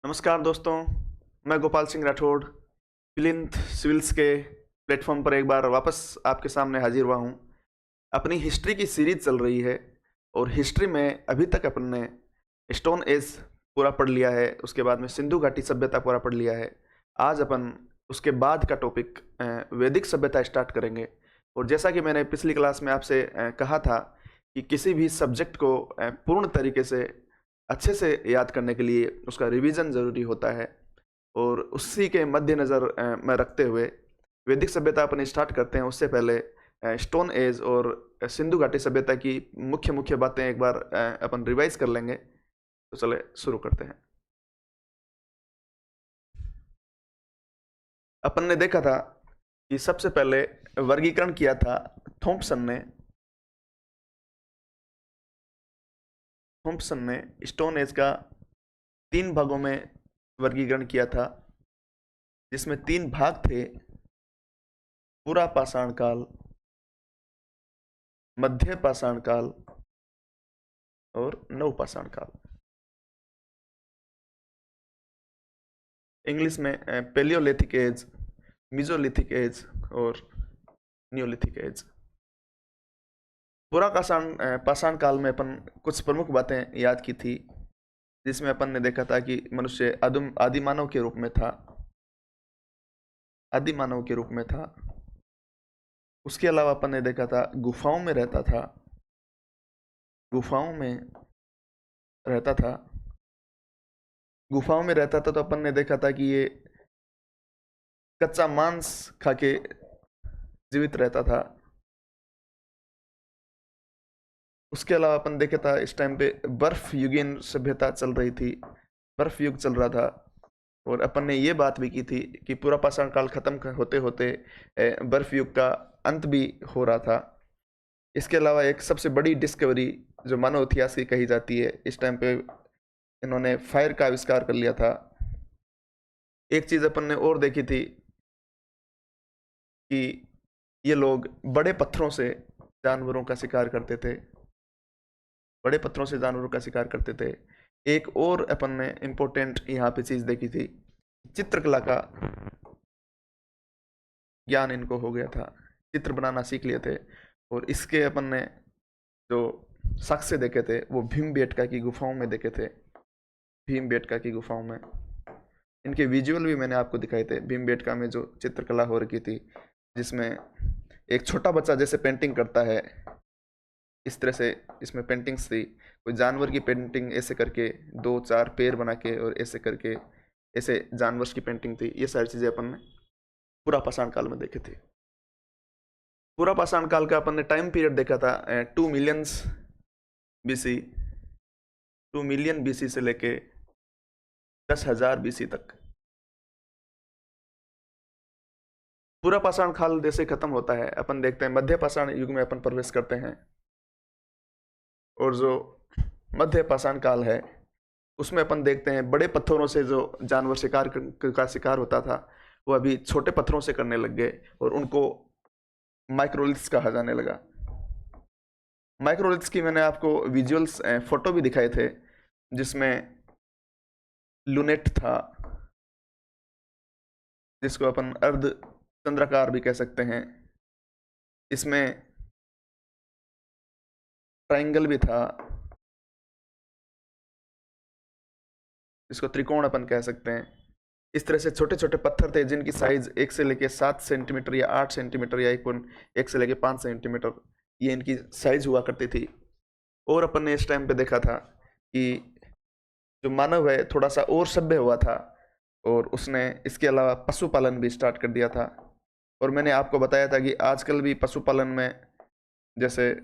नमस्कार दोस्तों, मैं गोपाल सिंह राठौड़ प्लिंथ सिविल्स के प्लेटफॉर्म पर एक बार वापस आपके सामने हाजिर हुआ हूँ। अपनी हिस्ट्री की सीरीज चल रही है और हिस्ट्री में अभी तक अपन ने स्टोन एज पूरा पढ़ लिया है, उसके बाद में सिंधु घाटी सभ्यता पूरा पढ़ लिया है। आज अपन उसके बाद का टॉपिक वैदिक सभ्यता स्टार्ट करेंगे। और जैसा कि मैंने पिछली क्लास में आपसे कहा था कि किसी भी सब्जेक्ट को पूर्ण तरीके से अच्छे से याद करने के लिए उसका रिवीजन ज़रूरी होता है, और उसी के मद्देनज़र में रखते हुए वैदिक सभ्यता अपन स्टार्ट करते हैं। उससे पहले स्टोन एज और सिंधु घाटी सभ्यता की मुख्य मुख्य बातें एक बार अपन रिवाइज कर लेंगे। तो चले शुरू करते हैं। अपन ने देखा था कि सबसे पहले वर्गीकरण किया था थॉम्पसन ने। स्टोन एज का 3 भागों में वर्गीकरण किया था, जिसमें 3 भाग थे: पूरा पाषाण काल, मध्य पाषाण काल और नव पाषाण काल। इंग्लिश में पेलियोलिथिक एज, मीजोलिथिक एज और न्यूलिथिक एज। पूरा पाषाण काल में अपन कुछ प्रमुख बातें याद की थी, जिसमें अपन ने देखा था कि मनुष्य आदि मानव के रूप में था। उसके अलावा अपन ने देखा था गुफाओं में रहता था। गुफाओं में रहता था तो अपन ने देखा था कि ये कच्चा मांस खा के जीवित रहता था। उसके अलावा अपन देखा था इस टाइम पे बर्फ युगीन सभ्यता चल रही थी, बर्फ युग चल रहा था। और अपन ने ये बात भी की थी कि पूरा पाषाण काल खत्म होते होते बर्फ युग का अंत भी हो रहा था। इसके अलावा एक सबसे बड़ी डिस्कवरी जो मानव इतिहास की कही जाती है, इस टाइम पे इन्होंने फायर का आविष्कार कर लिया था। एक चीज अपन ने और देखी थी कि ये लोग बड़े पत्थरों से जानवरों का शिकार करते थे। एक और अपन ने इम्पोर्टेंट यहाँ पे चीज देखी थी, चित्रकला का ज्ञान इनको हो गया था, चित्र बनाना सीख लिए थे। और इसके अपन ने जो साक्ष्य देखे थे वो भीमबेटका की गुफाओं में देखे थे। भीमबेटका की गुफाओं में इनके विजुअल भी मैंने आपको दिखाए थे। भीमबेटका में जो चित्रकला हो रखी थी, जिसमें एक छोटा बच्चा जैसे पेंटिंग करता है, इस तरह से इसमें पेंटिंग्स थी। कोई जानवर की पेंटिंग ऐसे करके 2-4 पैर बना के और ऐसे करके ऐसे जानवर की पेंटिंग थी। ये सारी चीज़ें अपन ने पूरा पाषाण काल में देखी थी। पूरा पाषाण काल का अपन ने टाइम पीरियड देखा था 2 मिलियन बीसी से लेके 10,000 बीसी तक। पूरा पाषाण काल जैसे खत्म होता है, अपन देखते हैं मध्य पाषाण युग में अपन प्रवेश करते हैं। और जो मध्य पाषाण काल है उसमें अपन देखते हैं बड़े पत्थरों से जो जानवर का शिकार होता था, वो अभी छोटे पत्थरों से करने लग गए और उनको माइक्रोलिथ्स कहा जाने लगा। माइक्रोलिथ्स की मैंने आपको विजुअल्स फोटो भी दिखाए थे, जिसमें लूनेट था, जिसको अपन अर्ध चंद्राकार भी कह सकते हैं। इसमें ट्रायंगल भी था, जिसको त्रिकोण अपन कह सकते हैं। इस तरह से छोटे छोटे पत्थर थे जिनकी साइज 1 से लेके 7 सेंटीमीटर या 8 सेंटीमीटर या 1 से लेके 5 सेंटीमीटर ये इनकी साइज हुआ करती थी। और अपन ने इस टाइम पे देखा था कि जो मानव है थोड़ा सा और सभ्य हुआ था, और उसने इसके अलावा पशुपालन भी स्टार्ट कर दिया था। और मैंने आपको बताया था कि आजकल भी पशुपालन में जैसे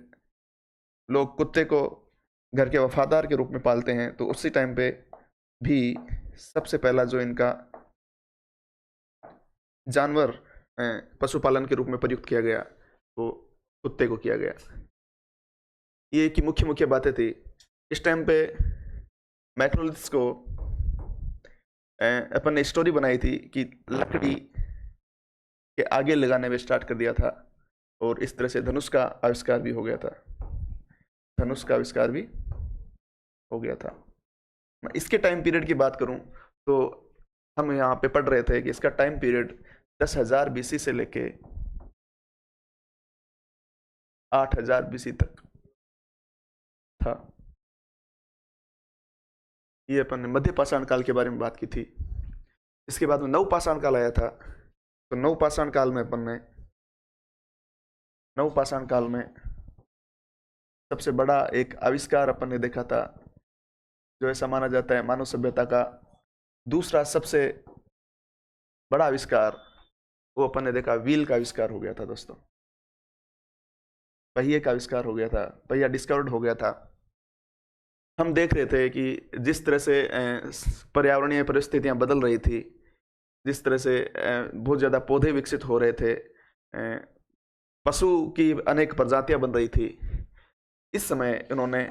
लोग कुत्ते को घर के वफादार के रूप में पालते हैं, तो उसी टाइम पे भी सबसे पहला जो इनका जानवर पशुपालन के रूप में प्रयुक्त किया गया वो कुत्ते को किया गया। ये की मुख्य मुख्य बातें थी। इस टाइम पे मैक्रोलिथ्स को अपन ने स्टोरी बनाई थी कि लकड़ी के आगे लगाने में स्टार्ट कर दिया था, और इस तरह से धनुष का आविष्कार भी हो गया था। मैं इसके टाइम पीरियड की बात करूं तो हम यहाँ पे पढ़ रहे थे कि इसका टाइम पीरियड 10,000 बीसी से लेके 8,000 बीसी तक था। ये अपन ने मध्य पाषाण काल के बारे में बात की थी। इसके बाद में नव पाषाण काल आया था। तो नव पाषाण काल में सबसे बड़ा एक आविष्कार अपन ने देखा था, जो ऐसा माना जाता है मानव सभ्यता का दूसरा सबसे बड़ा आविष्कार, वो अपन ने देखा व्हील का आविष्कार हो गया था दोस्तों। पहिए का आविष्कार हो गया था, पहिया डिस्कवर्ड हो गया था। हम देख रहे थे कि जिस तरह से पर्यावरणीय परिस्थितियां बदल रही थी, जिस तरह से बहुत ज़्यादा पौधे विकसित हो रहे थे, पशु की अनेक प्रजातियां बन रही थी, इस समय इन्होंने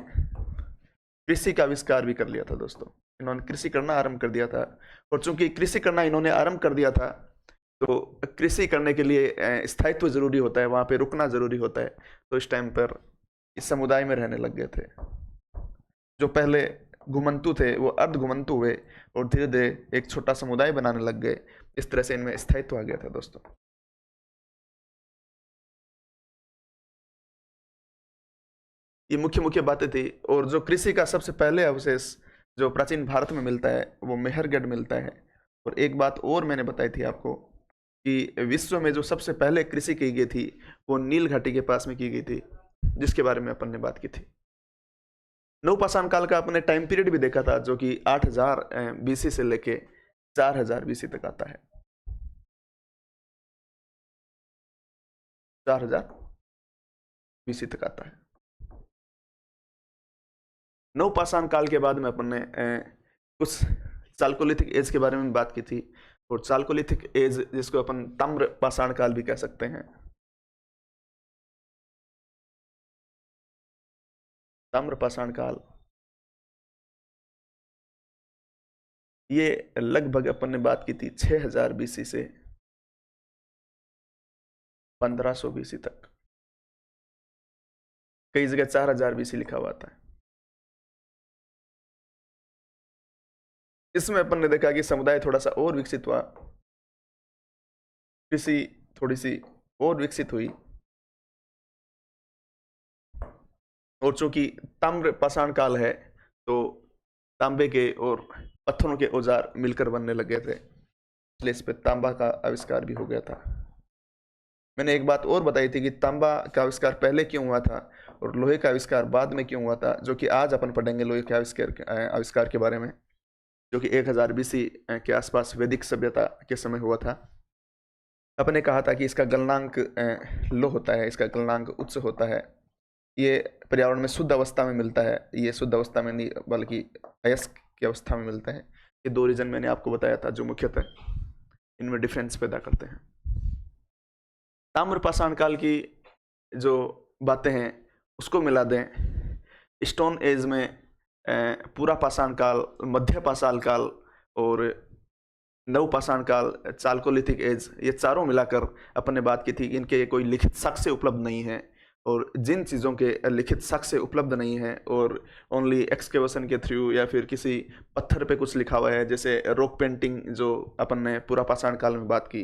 कृषि का आविष्कार भी कर लिया था दोस्तों। इन्होंने कृषि करना आरंभ कर दिया था। और चूंकि कृषि करना इन्होंने आरंभ कर दिया था, तो कृषि करने के लिए स्थायित्व जरूरी होता है, वहां पे रुकना जरूरी होता है। तो इस टाइम पर इस समुदाय में रहने लग गए थे। जो पहले घुमंतु थे वो अर्ध घुमंतु हुए और धीरे धीरे एक छोटा समुदाय बनाने लग गए। इस तरह से इनमें स्थायित्व आ गया था दोस्तों। ये मुख्य मुख्य बातें थी। और जो कृषि का सबसे पहले अवशेष जो प्राचीन भारत में मिलता है वो मेहरगढ़ मिलता है। और एक बात और मैंने बताई थी आपको कि विश्व में जो सबसे पहले कृषि की गई थी वो नील घाटी के पास में की गई थी, जिसके बारे में अपन ने बात की थी। नवपाषाण काल का अपने टाइम पीरियड भी देखा था, जो कि 8,000 बीसी से लेके 4,000 बीसी तक आता है। 4,000 बीसी तक आता है। नवपाषाण काल के बाद में अपन ने कुछ चालकोलिथिक एज के बारे में बात की थी। और चालकोलिथिक एज, जिसको अपन ताम्र पाषाण काल भी कह सकते हैं, ताम्र पाषाण काल, ये लगभग अपन ने बात की थी 6,000 बीसी से 1,500 बीसी तक। कई जगह 4,000 बीसी लिखा हुआ था। इसमें अपन ने देखा कि समुदाय थोड़ा सा और विकसित हुआ, कृषि थोड़ी सी और विकसित हुई। और चूंकि ताम्र पाषाण काल है, तो तांबे के और पत्थरों के औजार मिलकर बनने लगे थे, इसलिए इस पे तांबा का आविष्कार भी हो गया था। मैंने एक बात और बताई थी कि तांबा का आविष्कार पहले क्यों हुआ था और लोहे का आविष्कार बाद में क्यों हुआ था, जो कि आज अपन पढ़ेंगे लोहे के आविष्कार के बारे में, जो कि 1,000 बीसी के आसपास वैदिक सभ्यता के समय हुआ था। अपने कहा था कि इसका गलनांक लो होता है, इसका गलनांक उच्च होता है। ये पर्यावरण में शुद्ध अवस्था में मिलता है, ये शुद्ध अवस्था में नहीं बल्कि अयस्क की अवस्था में मिलता है। ये दो रीजन मैंने आपको बताया था जो मुख्यतः इनमें डिफरेंस पैदा करते हैं। ताम्र पाषाण काल की जो बातें हैं उसको मिला दें, स्टोन एज में पूरा पाषाण काल, मध्य पाषाण काल और नव पाषाण काल, चालकोलिथिक एज, ये चारों मिलाकर अपन ने बात की थी कि इनके कोई लिखित साक्ष्य उपलब्ध नहीं है। और जिन चीज़ों के लिखित साक्ष्य उपलब्ध नहीं है और ओनली एक्सकेवेशन के थ्रू या फिर किसी पत्थर पे कुछ लिखा हुआ है, जैसे रॉक पेंटिंग जो अपन ने पूरा पाषाण काल में बात की,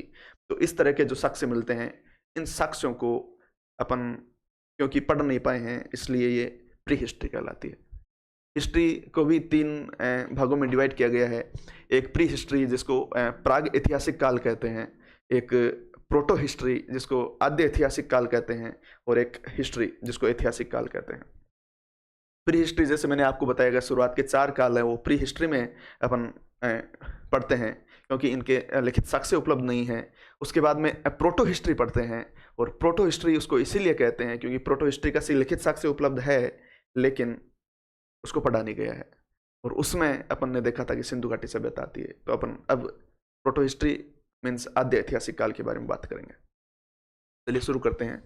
तो इस तरह के जो साक्ष्य मिलते हैं, इन साक्ष्यों को अपन क्योंकि पढ़ नहीं पाए हैं, इसलिए ये प्री हिस्ट्री कहलाती है। हिस्ट्री को भी 3 भागों में डिवाइड किया गया है। एक प्री हिस्ट्री जिसको प्राग ऐतिहासिक काल कहते हैं, एक प्रोटो हिस्ट्री जिसको आद्य ऐतिहासिक काल कहते हैं, और एक हिस्ट्री जिसको ऐतिहासिक काल कहते हैं। प्री हिस्ट्री जैसे मैंने आपको बताया गया, शुरुआत के 4 काल है वो प्री हिस्ट्री में अपन पढ़ते हैं, क्योंकि इनके लिखित साक्ष्य उपलब्ध नहीं है। उसके बाद में प्रोटो हिस्ट्री पढ़ते हैं, और प्रोटो हिस्ट्री उसको इसीलिए कहते हैं क्योंकि प्रोटो हिस्ट्री का लिखित साक्ष्य उपलब्ध है लेकिन उसको पढ़ा नहीं गया है। और उसमें अपन ने देखा था कि सिंधु घाटी सभ्यता आती है। तो अपन अब प्रोटो हिस्ट्री मीन्स आद्य ऐतिहासिक काल के बारे में बात करेंगे। चलिए शुरू करते हैं।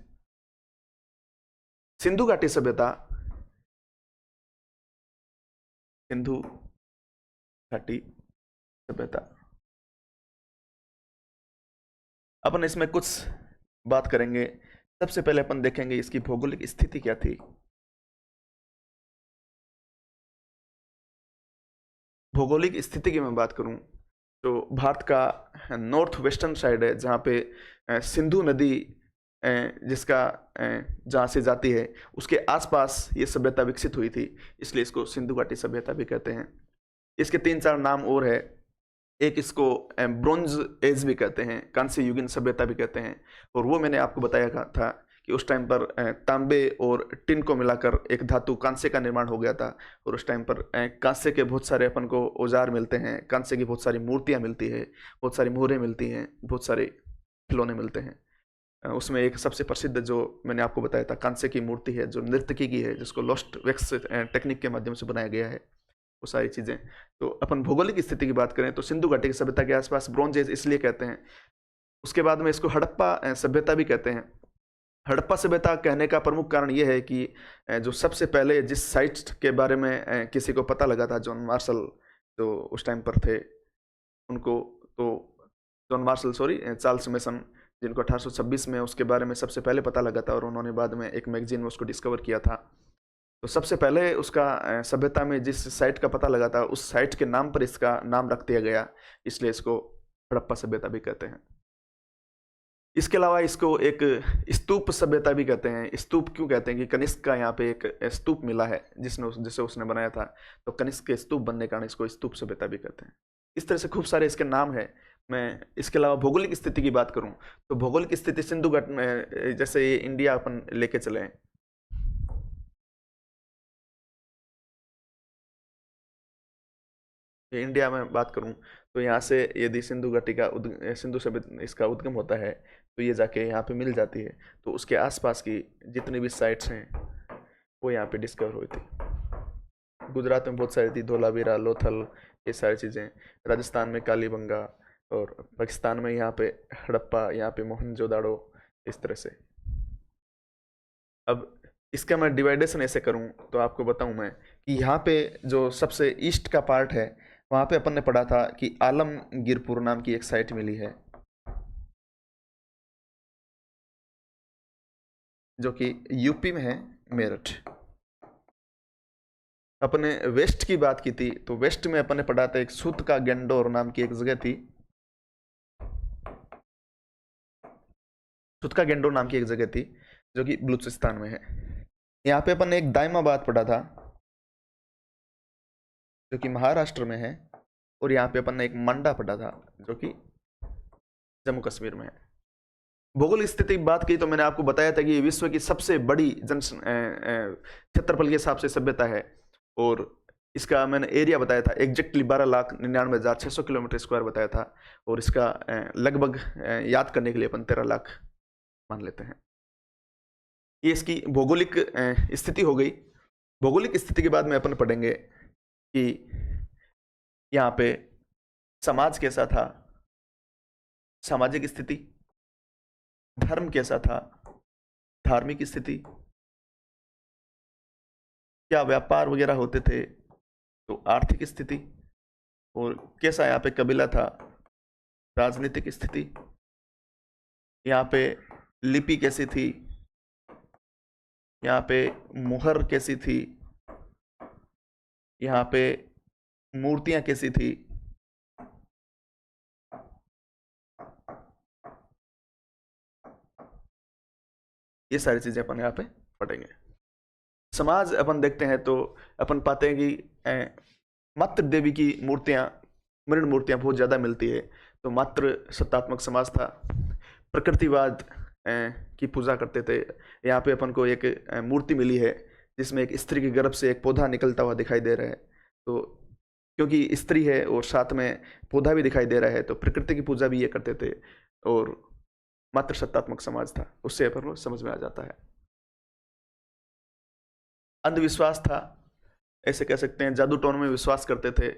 सिंधु घाटी सभ्यता, सिंधु घाटी सभ्यता, अपन इसमें कुछ बात करेंगे। सबसे पहले अपन देखेंगे इसकी भौगोलिक स्थिति क्या थी। भौगोलिक स्थिति की मैं बात करूं तो भारत का नॉर्थ वेस्टर्न साइड है, जहाँ पे सिंधु नदी जिसका जहाँ से जाती है, उसके आसपास ये सभ्यता विकसित हुई थी, इसलिए इसको सिंधु घाटी सभ्यता भी कहते हैं। इसके 3-4 नाम और है। एक इसको ब्रोंज एज भी कहते हैं, कांस्य युगीन सभ्यता भी कहते हैं। और वो मैंने आपको बताया था कि उस टाइम पर तांबे और टिन को मिलाकर एक धातु कांस्य का निर्माण हो गया था। और उस टाइम पर कांस्य के बहुत सारे अपन को औजार मिलते हैं, कांस्य की बहुत सारी मूर्तियाँ मिलती है, बहुत सारी मोहरें मिलती हैं, बहुत सारे खिलौने मिलते हैं। उसमें एक सबसे प्रसिद्ध जो मैंने आपको बताया था कांस्य की मूर्ति है, जो नर्तकी की है, जिसको लोस्ट वैक्स टेक्निक के माध्यम से बनाया गया है, वो सारी चीज़ें। तो अपन भौगोलिक स्थिति की बात करें तो सिंधु घाटी की सभ्यता के आसपास ब्रॉन्ज एज इसलिए कहते हैं। उसके बाद में इसको हड़प्पा सभ्यता भी कहते हैं। हड़प्पा सभ्यता कहने का प्रमुख कारण ये है कि जो सबसे पहले जिस साइट के बारे में किसी को पता लगा था, जॉन मार्शल जो उस टाइम पर थे उनको, तो जॉन मार्शल चार्ल्स मेसन, जिनको 1826 में उसके बारे में सबसे पहले पता लगा था, और उन्होंने बाद में एक मैगजीन में उसको डिस्कवर किया था। तो सबसे पहले उसका सभ्यता में जिस साइट का पता लगा था, उस साइट के नाम पर इसका नाम रख दिया गया, इसलिए इसको हड़प्पा सभ्यता भी कहते हैं। इसके अलावा इसको एक स्तूप सभ्यता भी कहते हैं। स्तूप क्यों कहते हैं कि कनिष्क का यहाँ पे एक स्तूप मिला है जिसे उसने बनाया था, तो कनिष्क के स्तूप बनने के कारण इसको स्तूप सभ्यता भी कहते हैं। इस तरह से खूब सारे इसके नाम है। मैं इसके अलावा भौगोलिक स्थिति की बात करूं तो भौगोलिक स्थिति सिंधु घाट में, जैसे ये इंडिया अपन लेके चले, इंडिया में बात करूं तो यहाँ से यदि सिंधु घाटी का सिंधु सभ्यता इसका उद्गम होता है, तो ये जाके यहाँ पे मिल जाती है। तो उसके आसपास की जितनी भी साइट्स हैं वो यहाँ पे डिस्कवर हुई थी। गुजरात में बहुत सारी थी, धोलावीरा, लोथल, ये सारी चीज़ें। राजस्थान में कालीबंगा, और पाकिस्तान में यहाँ पे हड़प्पा, यहाँ पे मोहनजोदाड़ो, इस तरह से। अब इसका मैं डिवाइडेशन ऐसे करूँ तो आपको बताऊँ मैं कि यहाँ पे जो सबसे ईस्ट का पार्ट है, वहाँ पे अपन ने पढ़ा था कि आलमगीरपुर नाम की एक साइट मिली है, जो कि यूपी में है, मेरठ। अपने वेस्ट की बात की थी तो वेस्ट में अपन ने पढ़ा था एक सूत का गेंडोर नाम की एक जगह थी, सूत का गेंडोर नाम की एक जगह थी जो कि बलूचिस्तान में है। यहाँ पे अपन ने एक दाइमाबाद पढ़ा था जो कि महाराष्ट्र में है, और यहाँ पे अपन ने एक मंडा पढ़ा था जो कि जम्मू कश्मीर में है। भौगोलिक स्थिति की बात की तो मैंने आपको बताया था कि विश्व की सबसे बड़ी क्षेत्रफल के हिसाब से सभ्यता है, और इसका मैंने एरिया बताया था एग्जैक्टली 12,99,600 किलोमीटर स्क्वायर बताया था, और इसका लगभग याद करने के लिए अपन 13 लाख मान लेते हैं। ये इसकी भौगोलिक स्थिति हो गई। भौगोलिक स्थिति के बाद में अपन पढ़ेंगे कि यहाँ पे समाज कैसा था, सामाजिक स्थिति, धर्म कैसा था, धार्मिक स्थिति, क्या व्यापार वगैरह होते थे, तो आर्थिक स्थिति, और कैसा यहाँ पे कबीला था, राजनीतिक स्थिति, यहाँ पे लिपि कैसी थी, यहाँ पे मुहर कैसी थी, यहाँ पे मूर्तियां कैसी थी, ये सारी चीजें अपन यहाँ पे पढ़ेंगे। समाज अपन देखते हैं तो अपन पाते हैं कि मातृ देवी की मूर्तियां, मृण मूर्तियां बहुत ज्यादा मिलती है, तो मातृ सत्तात्मक समाज था। प्रकृतिवाद की पूजा करते थे। यहाँ पे अपन को एक मूर्ति मिली है जिसमें एक स्त्री के गर्भ से एक पौधा निकलता हुआ दिखाई दे रहा है, तो क्योंकि स्त्री है और साथ में पौधा भी दिखाई दे रहा है, तो प्रकृति की पूजा भी ये करते थे, और मातृ सत्तात्मक समाज था, उससे अपन को समझ में आ जाता है। अंधविश्वास था, ऐसे कह सकते हैं, जादू टोन में विश्वास करते थे,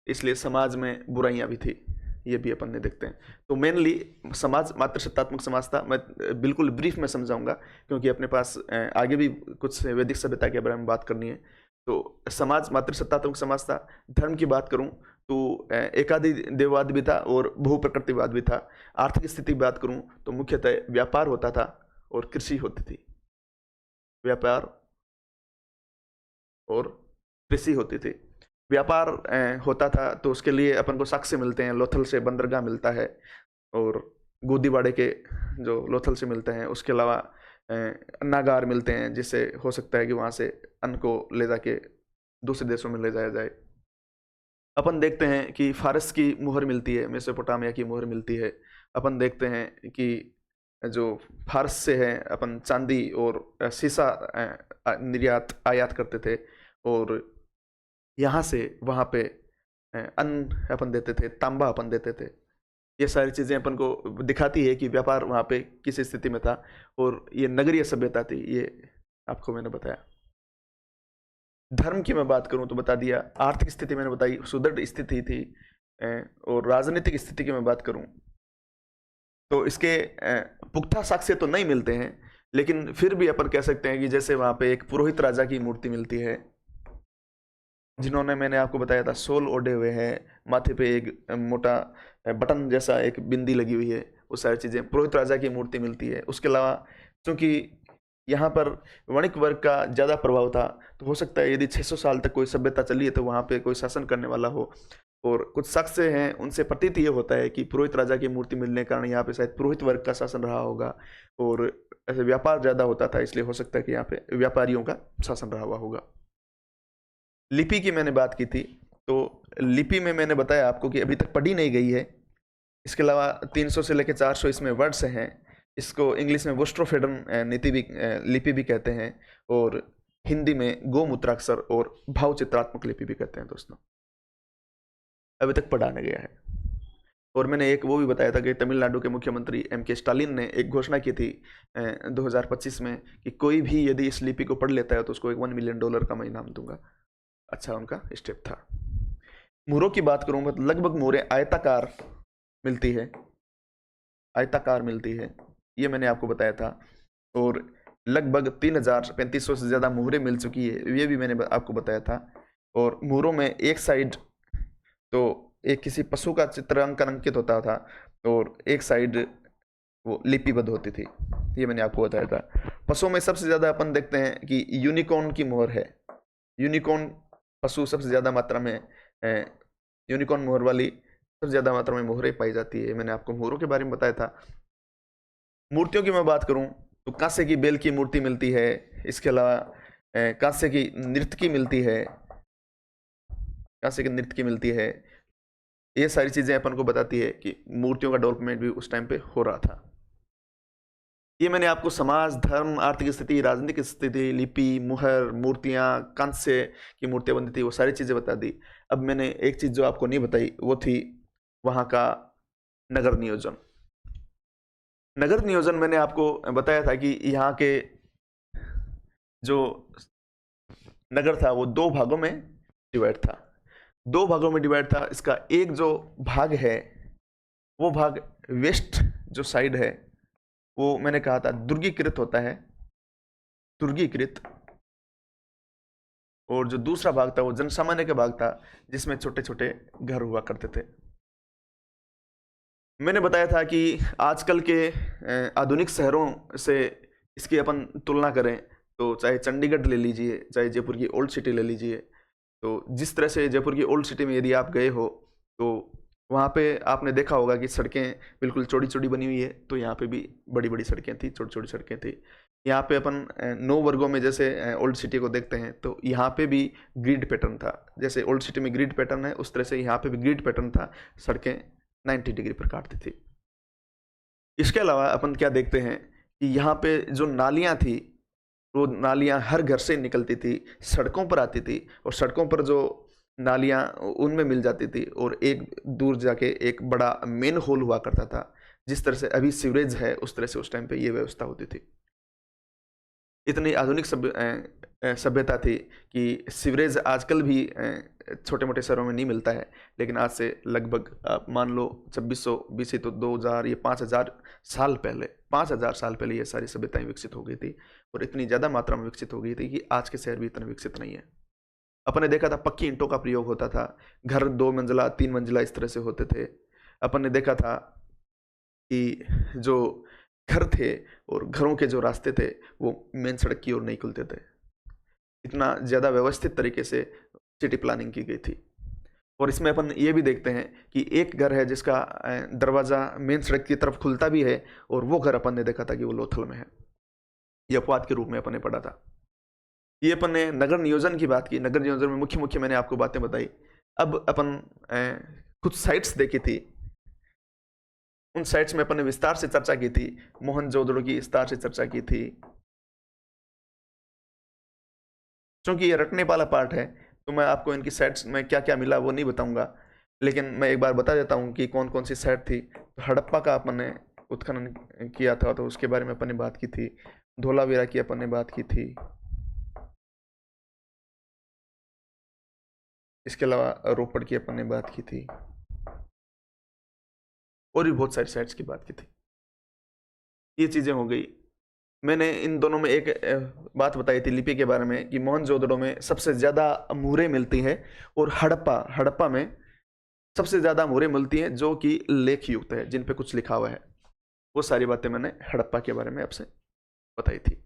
इसलिए समाज में बुराइयां भी थी, ये भी अपन ने देखते हैं। तो मेनली समाज मातृ सत्तात्मक समाज था। मैं बिल्कुल ब्रीफ में समझाऊंगा क्योंकि अपने पास आगे भी कुछ वैदिक सभ्यता के बारे में बात करनी है। तो समाज मातृ सत्तात्मक समाज था। धर्म की बात करूं तो एकादि देववाद भी था और बहुप्रकृतिवाद भी था। आर्थिक स्थिति की बात करूं तो मुख्यतः व्यापार होता था और कृषि होती थी, व्यापार और कृषि होती थी। व्यापार होता था, तो उसके लिए अपन को साक्ष्य मिलते हैं, लोथल से बंदरगाह मिलता है और गोदीवाड़े के जो लोथल से मिलते हैं, उसके अलावा नागार मिलते हैं, जिससे हो सकता है कि वहाँ से अन्न को ले जाके दूसरे देशों में ले जाया जाए। अपन देखते हैं कि फारस की मुहर मिलती है, मेसोपोटामिया की मुहर मिलती है। अपन देखते हैं कि जो फारस से है अपन चांदी और शीशा निर्यात आयात करते थे, और यहाँ से वहाँ पे अन्न अपन देते थे, तांबा अपन देते थे। ये सारी चीज़ें अपन को दिखाती है कि व्यापार वहाँ पे किस स्थिति में था, और ये नगरीय सभ्यता थी, ये आपको मैंने बताया। धर्म की मैं बात करूं तो बता दिया, आर्थिक स्थिति मैंने बताई, सुदृढ़ स्थिति थी। और राजनीतिक स्थिति की मैं बात करूं तो इसके पुख्ता साक्ष्य तो नहीं मिलते हैं, लेकिन फिर भी अपन कह सकते हैं कि जैसे वहां पे एक पुरोहित राजा की मूर्ति मिलती है, जिन्होंने, मैंने आपको बताया था, सोल ओढ़े हुए हैं, माथे पे एक मोटा बटन जैसा एक बिंदी लगी हुई है, वो सारी चीज़ें, पुरोहित राजा की मूर्ति मिलती है। उसके अलावा चूंकि यहाँ पर वणिक वर्ग का ज़्यादा प्रभाव था, तो हो सकता है यदि 600 साल तक कोई सभ्यता चली है तो वहाँ पे कोई शासन करने वाला हो, और कुछ साक्ष्य हैं उनसे प्रतीत ये होता है कि पुरोहित राजा की मूर्ति मिलने के कारण यहाँ पे शायद पुरोहित वर्ग का शासन रहा होगा, और ऐसे व्यापार ज़्यादा होता था, इसलिए हो सकता है कि यहाँ पे व्यापारियों का शासन रहा हुआ होगा। लिपि की मैंने बात की थी, तो लिपि में मैंने बताया आपको कि अभी तक पढ़ी नहीं गई है। इसके अलावा 300 से लेकर 400 इसमें वर्ड्स हैं। इसको इंग्लिश में वोस्ट्रोफेडन नीति भी लिपि भी कहते हैं, और हिंदी में गोमूत्राक्षर और भाव चित्रात्मक लिपि भी कहते हैं दोस्तों। अभी तक पढ़ा नहीं गया है। और मैंने एक वो भी बताया था कि तमिलनाडु के मुख्यमंत्री M.K. स्टालिन ने एक घोषणा की थी 2025 में कि कोई भी यदि इस लिपि को पढ़ लेता है तो उसको एक $1 मिलियन का मैं इनाम दूंगा। अच्छा उनका स्टेप था। मोहरों की बात करूँ तो लगभग मोहरें आयताकार मिलती है, आयताकार मिलती है, ये मैंने आपको बताया था। और लगभग 3500 से ज़्यादा मोहरें मिल चुकी है, ये भी मैंने आपको बताया था। और मोहरों में एक साइड तो एक किसी पशु का चित्रांकन अंकित होता था, और एक साइड वो लिपिबद्ध होती थी, ये मैंने आपको बताया था। पशुओं में सबसे ज़्यादा अपन देखते हैं कि यूनिकॉर्न की मोहर है। यूनिकॉर्न पशु सबसे ज़्यादा मात्रा में, यूनिकॉर्न मोहर वाली सबसे ज़्यादा मात्रा में मोहरें पाई जाती है। मैंने आपको मोहरों के बारे में बताया था। मूर्तियों की मैं बात करूं तो कांसे की बेल की मूर्ति मिलती है, इसके अलावा कांसे की नृत्य की मिलती है, कांसे की नृत्य की मिलती है। ये सारी चीज़ें अपन को बताती है कि मूर्तियों का डेवलपमेंट भी उस टाइम पे हो रहा था। ये मैंने आपको समाज, धर्म, आर्थिक स्थिति, राजनीतिक स्थिति, लिपि, मुहर, मूर्तियाँ, कांस्य की मूर्तियाँ बनती थी, वो सारी चीज़ें बता दी। अब मैंने एक चीज़ जो आपको नहीं बताई वो थी वहाँ का नगर नियोजन। नगर नियोजन मैंने आपको बताया था कि यहाँ के जो नगर था वो 2 भागों में डिवाइड था। 2 भागों में डिवाइड था। इसका एक जो भाग है वो भाग वेस्ट जो साइड है वो मैंने कहा था दुर्गीकृत होता है, दुर्गीकृत। और जो दूसरा भाग था वो जनसामान्य का भाग था, जिसमें छोटे छोटे घर हुआ करते थे। मैंने बताया था कि आजकल के आधुनिक शहरों से इसकी अपन तुलना करें तो चाहे चंडीगढ़ ले लीजिए, चाहे जयपुर की ओल्ड सिटी ले लीजिए, तो जिस तरह से जयपुर की ओल्ड सिटी में यदि आप गए हो तो वहाँ पे आपने देखा होगा कि सड़कें बिल्कुल चौड़ी चौड़ी बनी हुई है, तो यहाँ पे भी बड़ी बड़ी सड़कें थी, छोटी छोटी सड़कें थी। यहाँ पे अपन 9 वर्गों में जैसे ओल्ड सिटी को देखते हैं तो यहाँ पे भी ग्रिड पैटर्न था। जैसे ओल्ड सिटी में ग्रिड पैटर्न है उस तरह से यहाँ पे भी ग्रिड पैटर्न था, सड़कें 90 डिग्री पर काटती थी। इसके अलावा अपन क्या देखते हैं कि यहाँ पे जो नालियाँ थी वो नालियाँ हर घर से निकलती थी, सड़कों पर आती थी, और सड़कों पर जो नालियाँ उनमें मिल जाती थी, और एक दूर जाके एक बड़ा मेन होल हुआ करता था। जिस तरह से अभी सीवरेज है उस तरह से उस टाइम पे ये व्यवस्था होती थी। इतनी आधुनिक सभ्यता थी कि सीवरेज आजकल भी छोटे मोटे शहरों में नहीं मिलता है, लेकिन आज से लगभग आप मान लो 2600 BC तो 2000, ये 5000 साल पहले, 5000 साल पहले ये सारी सभ्यताएं विकसित हो गई थी, और इतनी ज़्यादा मात्रा में विकसित हो गई थी कि आज के शहर भी इतने विकसित नहीं है। अपन ने देखा था पक्की ईंटों का प्रयोग होता था, घर 2 मंजिला 3 मंजिला इस तरह से होते थे। अपन ने देखा था कि जो घर थे और घरों के जो रास्ते थे वो मेन सड़क की ओर नहीं खुलते थे। इतना ज़्यादा व्यवस्थित तरीके से सिटी प्लानिंग की गई थी। और इसमें अपन ये भी देखते हैं कि एक घर है जिसका दरवाज़ा मेन सड़क की तरफ खुलता भी है, और वो घर अपन ने देखा था कि वो लोथल में है। ये अपवाद के रूप में अपन ने पढ़ा था। ये अपन ने नगर नियोजन की बात की। नगर नियोजन में मुख्य मुख्य मैंने आपको बातें बताई। अब अपन कुछ साइट्स देखी थी, उन साइट्स में अपन ने विस्तार से चर्चा की थी। मोहनजोदड़ो की विस्तार से चर्चा की थी। क्योंकि ये रटने वाला पार्ट है, तो मैं आपको इनकी साइट्स में क्या क्या मिला वो नहीं बताऊंगा, लेकिन मैं एक बार बता देता हूँ कि कौन कौन सी साइट थी। तो हड़प्पा का अपन ने उत्खनन किया था, तो उसके बारे में अपन ने बात की थी। धोलावीरा की अपन ने बात की थी। इसके अलावा रोपड़ की अपन ने बात की थी, और भी बहुत सारी साइट्स की बात की थी। ये चीज़ें हो गई। मैंने इन दोनों में एक बात बताई थी लिपि के बारे में कि मोहनजोदड़ो में सबसे ज़्यादा मुहरें मिलती हैं, और हड़प्पा में सबसे ज़्यादा मुहरें मिलती हैं जो कि लेख युक्त है, जिन पे कुछ लिखा हुआ है। वो सारी बातें मैंने हड़प्पा के बारे में आपसे बताई थी।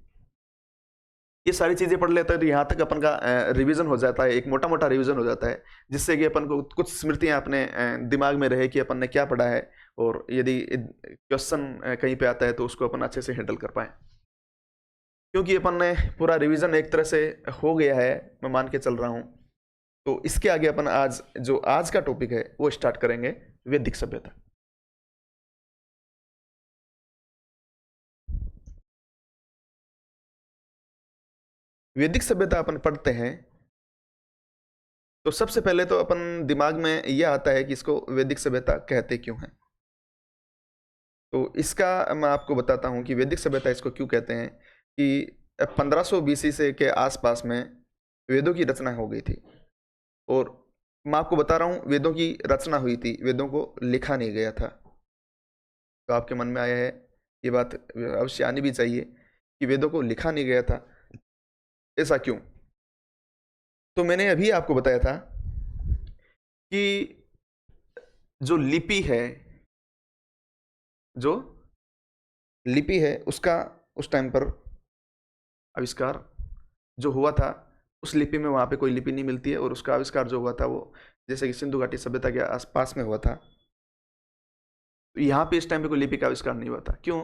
ये सारी चीज़ें पढ़ लेते हैं तो यहाँ तक अपन का रिवीजन हो जाता है, एक मोटा मोटा रिवीजन हो जाता है, जिससे कि अपन को कुछ स्मृतियाँ अपने दिमाग में रहे कि अपन ने क्या पढ़ा है, और यदि क्वेश्चन कहीं पे आता है तो उसको अपन अच्छे से हैंडल कर पाए। क्योंकि अपन ने पूरा रिवीजन एक तरह से हो गया है, मैं मान के चल रहा हूँ। तो इसके आगे अपन आज का टॉपिक है वो स्टार्ट करेंगे, वैदिक सभ्यता। वैदिक सभ्यता अपन पढ़ते हैं तो सबसे पहले तो अपन दिमाग में यह आता है कि इसको वैदिक सभ्यता कहते क्यों हैं। तो इसका मैं आपको बताता हूँ कि वैदिक सभ्यता इसको क्यों कहते हैं कि 1500 बीसी से के आसपास में वेदों की रचना हो गई थी। और मैं आपको बता रहा हूँ, वेदों की रचना हुई थी, वेदों को लिखा नहीं गया था। तो आपके मन में आया है, ये बात अवश्य आनी भी चाहिए कि वेदों को लिखा नहीं गया था, ऐसा क्यों। तो मैंने अभी आपको बताया था कि जो लिपि है उसका उस टाइम पर आविष्कार जो हुआ था, उस लिपि में वहाँ पे कोई लिपि नहीं मिलती है, और उसका आविष्कार जो हुआ था वो जैसे कि सिंधु घाटी सभ्यता के आसपास में हुआ था। तो यहाँ पे इस टाइम पे कोई लिपि का आविष्कार नहीं हुआ था। क्यों?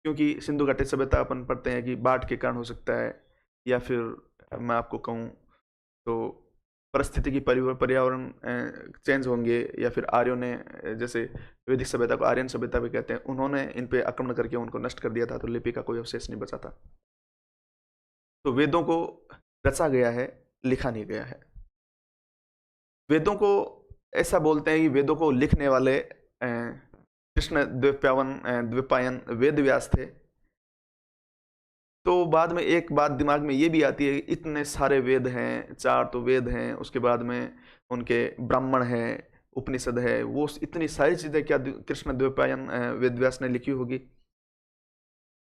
क्योंकि सिंधु घाटी सभ्यता अपन पढ़ते हैं कि बाढ़ के कारण हो सकता है, या फिर मैं आपको कहूँ तो परिस्थिति की पर्यावरण चेंज होंगे, या फिर आर्यों ने, जैसे वैदिक सभ्यता को आर्यन सभ्यता भी कहते हैं, उन्होंने इन पे आक्रमण करके उनको नष्ट कर दिया था, तो लिपि का कोई अवशेष नहीं बचा था। तो वेदों को रचा गया है, लिखा नहीं गया है। वेदों को ऐसा बोलते हैं कि वेदों को लिखने वाले कृष्ण द्वैपायन वेद व्यास थे। तो बाद में एक बात दिमाग में ये भी आती है, इतने सारे वेद हैं, 4 तो वेद हैं, उसके बाद में उनके ब्राह्मण है, उपनिषद है, वो इतनी सारी चीज़ें क्या कृष्ण द्वैपायन वेद व्यास ने लिखी होगी।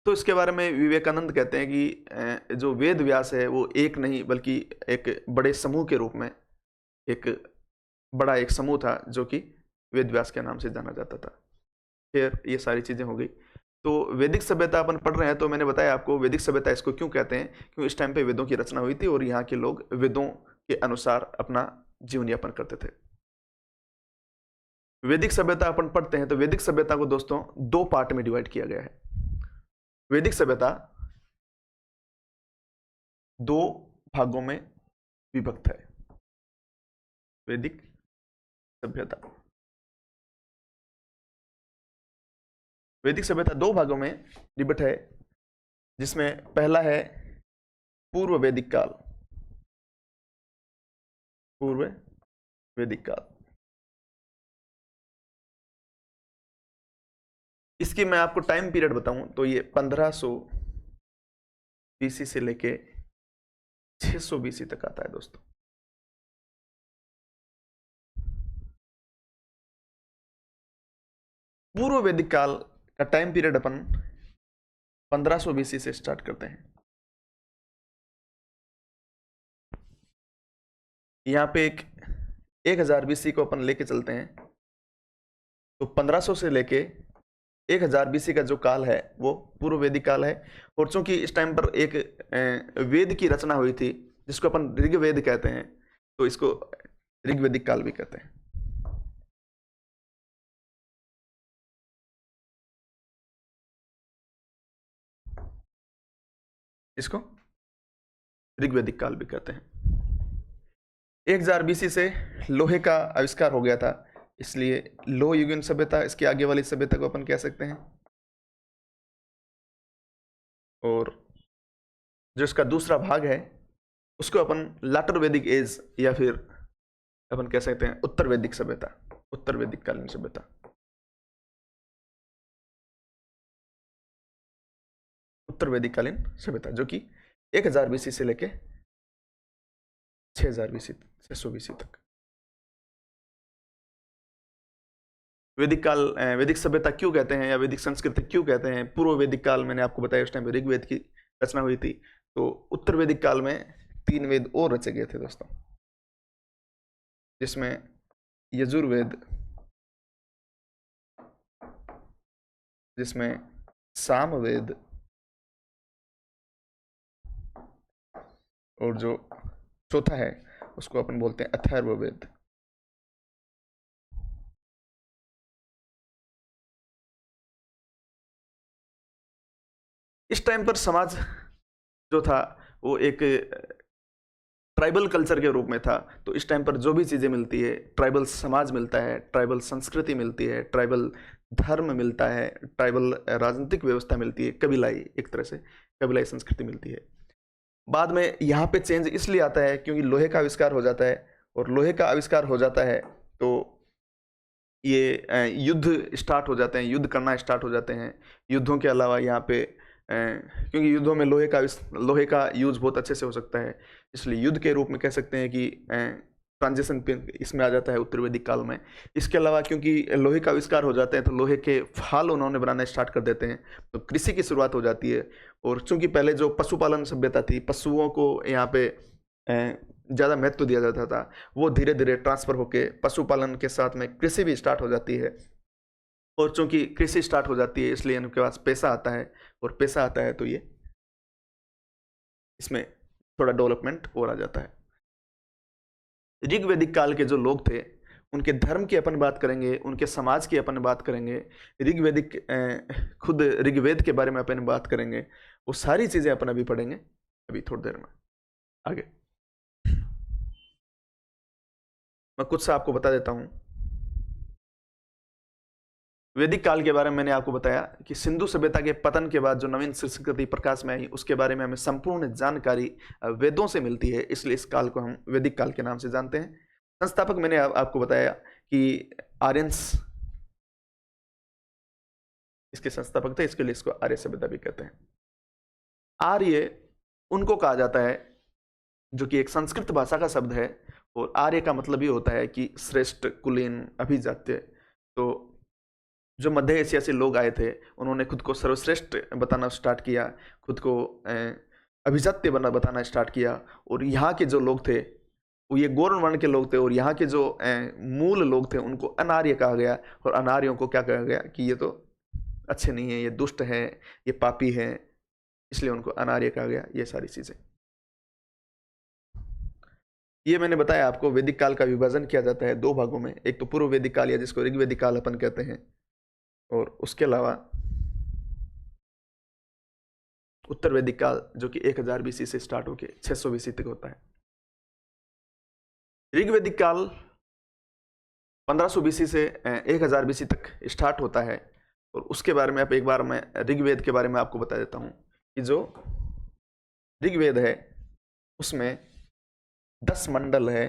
तो इसके बारे में विवेकानंद कहते हैं कि जो वेद व्यास है वो एक नहीं बल्कि एक बड़े समूह के रूप में, एक बड़ा एक समूह था जो कि वेद व्यास के नाम से जाना जाता था। फिर ये सारी चीज़ें हो गई। तो वैदिक सभ्यता अपन पढ़ रहे हैं, तो मैंने बताया आपको वैदिक सभ्यता इसको क्यों कहते हैं, क्योंकि इस टाइम पे वेदों की रचना हुई थी और यहाँ के लोग वेदों के अनुसार अपना जीवन यापन करते थे। वैदिक सभ्यता अपन पढ़ते हैं तो वैदिक सभ्यता को दोस्तों 2 पार्ट में डिवाइड किया गया है। वैदिक सभ्यता 2 भागों में विभक्त है। वैदिक सभ्यता वैदिक सभ्यता 2 भागों में विभक्त है, जिसमें पहला है पूर्व वैदिक काल। पूर्व वैदिक काल, इसकी मैं आपको टाइम पीरियड बताऊं तो ये 1500 बीसी से लेके 600 बीसी तक आता है दोस्तों। पूर्व वैदिक काल का टाइम पीरियड अपन 1500 बीसी से स्टार्ट करते हैं। यहाँ पे 1000 बीसी को अपन लेके चलते हैं, तो 1500 से लेके 1000 बीसी का जो काल है वो पूर्व वैदिक काल है। और चूंकि इस टाइम पर एक वेद की रचना हुई थी जिसको अपन ऋग्वेद कहते हैं, तो इसको ऋग्वेदिक काल भी कहते हैं। इसको ऋग्वेदिक काल भी कहते हैं। 1000 बीसी से लोहे का आविष्कार हो गया था, इसलिए लोह युगीन सभ्यता, इसके आगे वाली सभ्यता को अपन कह सकते हैं। और जो इसका दूसरा भाग है उसको अपन लाटर वैदिक एज या फिर अपन कह सकते हैं उत्तर वैदिक सभ्यता, उत्तर वैदिक कालीन सभ्यता। उत्तर वैदिक कालीन सभ्यता जो कि 1000 बीसी से लेके 6000 बीसी 600 बीसी तक। वैदिक काल, वैदिक सभ्यता क्यों कहते हैं या वैदिक संस्कृति क्यों कहते हैं? पूर्व वैदिक काल मैंने आपको बताया उस टाइम ऋग्वेद की रचना हुई थी, तो उत्तर वैदिक काल में 3 वेद और रचे गए थे दोस्तों, जिसमें यजुर्वेद, जिसमें सामवेद और जो चौथा है उसको अपन बोलते हैं अथर्ववेद। इस टाइम पर समाज जो था वो एक ट्राइबल कल्चर के रूप में था, तो इस टाइम पर जो भी चीज़ें मिलती है, ट्राइबल समाज मिलता है, ट्राइबल संस्कृति मिलती है, ट्राइबल धर्म मिलता है, ट्राइबल राजनीतिक व्यवस्था मिलती है, कबीलाई, एक तरह से कबीलाई संस्कृति मिलती है। बाद में यहाँ पे चेंज इसलिए आता है क्योंकि लोहे का आविष्कार हो जाता है, और लोहे का आविष्कार हो जाता है तो ये युद्ध स्टार्ट हो जाते हैं, युद्ध करना स्टार्ट हो जाते हैं। युद्धों के अलावा यहाँ पे क्योंकि युद्धों में लोहे का यूज बहुत अच्छे से हो सकता है, इसलिए युद्ध के रूप में कह सकते हैं कि ट्रांजिशन इसमें आ जाता है उत्तर वैदिक काल में। इसके अलावा क्योंकि लोहे का आविष्कार हो जाते हैं तो लोहे के फाल उन्होंने बनाना स्टार्ट कर देते हैं, तो कृषि की शुरुआत हो जाती है। और चूंकि पहले जो पशुपालन सभ्यता थी, पशुओं को यहाँ पे ज़्यादा महत्व दिया जाता था, वो धीरे धीरे ट्रांसफर होके पशुपालन के साथ में कृषि भी स्टार्ट हो जाती है। और चूंकि कृषि स्टार्ट हो जाती है इसलिए इनके पास पैसा आता है, और पैसा आता है तो ये इसमें थोड़ा डेवलपमेंट और आ जाता है। ऋग्वैदिक काल के जो लोग थे उनके धर्म की अपन बात करेंगे, उनके समाज की अपन बात करेंगे, ऋग्वैदिक खुद ऋग्वेद के बारे में अपन बात करेंगे, वो सारी चीजें अपन अभी पढ़ेंगे अभी थोड़ी देर में आगे। मैं कुछ सा आपको बता देता हूं। वैदिक काल के बारे में मैंने आपको बताया कि सिंधु सभ्यता के पतन के बाद जो नवीन संस्कृति प्रकाश में आई उसके बारे में हमें संपूर्ण जानकारी वेदों से मिलती है, इसलिए इस काल को हम वैदिक काल के नाम से जानते हैं। संस्थापक मैंने आपको बताया कि आर्यंस इसके संस्थापक थे, इसके लिए इसको आर्य सभ्यता भी कहते हैं। आर्य उनको कहा जाता है जो कि एक संस्कृत भाषा का शब्द है, और आर्य का मतलब ये होता है कि श्रेष्ठ, कुलीन, अभिजात्य। तो जो मध्य एशिया से लोग आए थे उन्होंने खुद को सर्वश्रेष्ठ बताना स्टार्ट किया, खुद को अभिजात्य बताना स्टार्ट किया। और यहाँ के जो लोग थे वो ये गौर्ण वर्ण के लोग थे, और यहाँ के जो मूल लोग थे उनको अनार्य कहा गया। और अनार्यों को क्या कहा गया कि ये तो अच्छे नहीं है, ये दुष्ट है, ये पापी है, इसलिए उनको अनार्य कहा गया। ये सारी चीजें ये मैंने बताया आपको। वैदिक काल का विभाजन किया जाता है 2 भागों में, एक तो पूर्व वैदिक काल या जिसको ऋग्वैदिक काल अपन कहते हैं, और उसके अलावा उत्तर वैदिक काल जो कि 1000 बीसी से स्टार्ट होकर 600 बीसी तक होता है। ऋग्वैदिक काल 1500 बीसी से 1000 बीसी तक स्टार्ट होता है, और उसके बारे में आप एक बार मैं ऋग्वेद के बारे में आपको बता देता हूं कि जो ऋग्वेद है उसमें 10 मंडल है।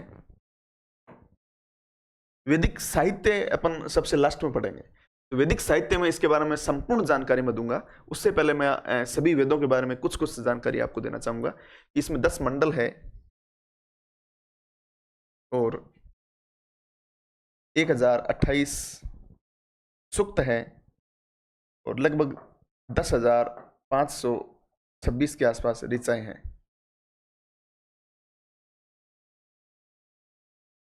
वैदिक साहित्य अपन सबसे लास्ट में पढ़ेंगे, तो वैदिक साहित्य में इसके बारे में संपूर्ण जानकारी मैं दूंगा। उससे पहले मैं सभी वेदों के बारे में कुछ कुछ जानकारी आपको देना चाहूंगा। इसमें 10 मंडल है और 1028 सूक्त है, और लगभग 10,526 के आसपास ऋचाएं हैं।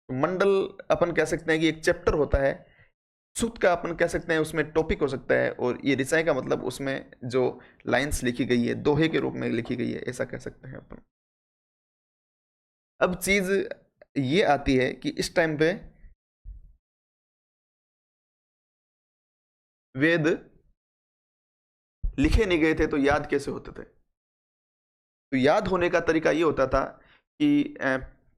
मंडल अपन कह सकते हैं कि एक चैप्टर होता है, सूक्त का अपन कह सकते हैं उसमें टॉपिक हो सकता है, और ये ऋचाएं का मतलब उसमें जो लाइंस लिखी गई है दोहे के रूप में लिखी गई है, ऐसा कह सकते हैं अपन। अब चीज ये आती है कि इस टाइम पे वेद लिखे नहीं गए थे तो याद कैसे होते थे। तो याद होने का तरीका ये होता था कि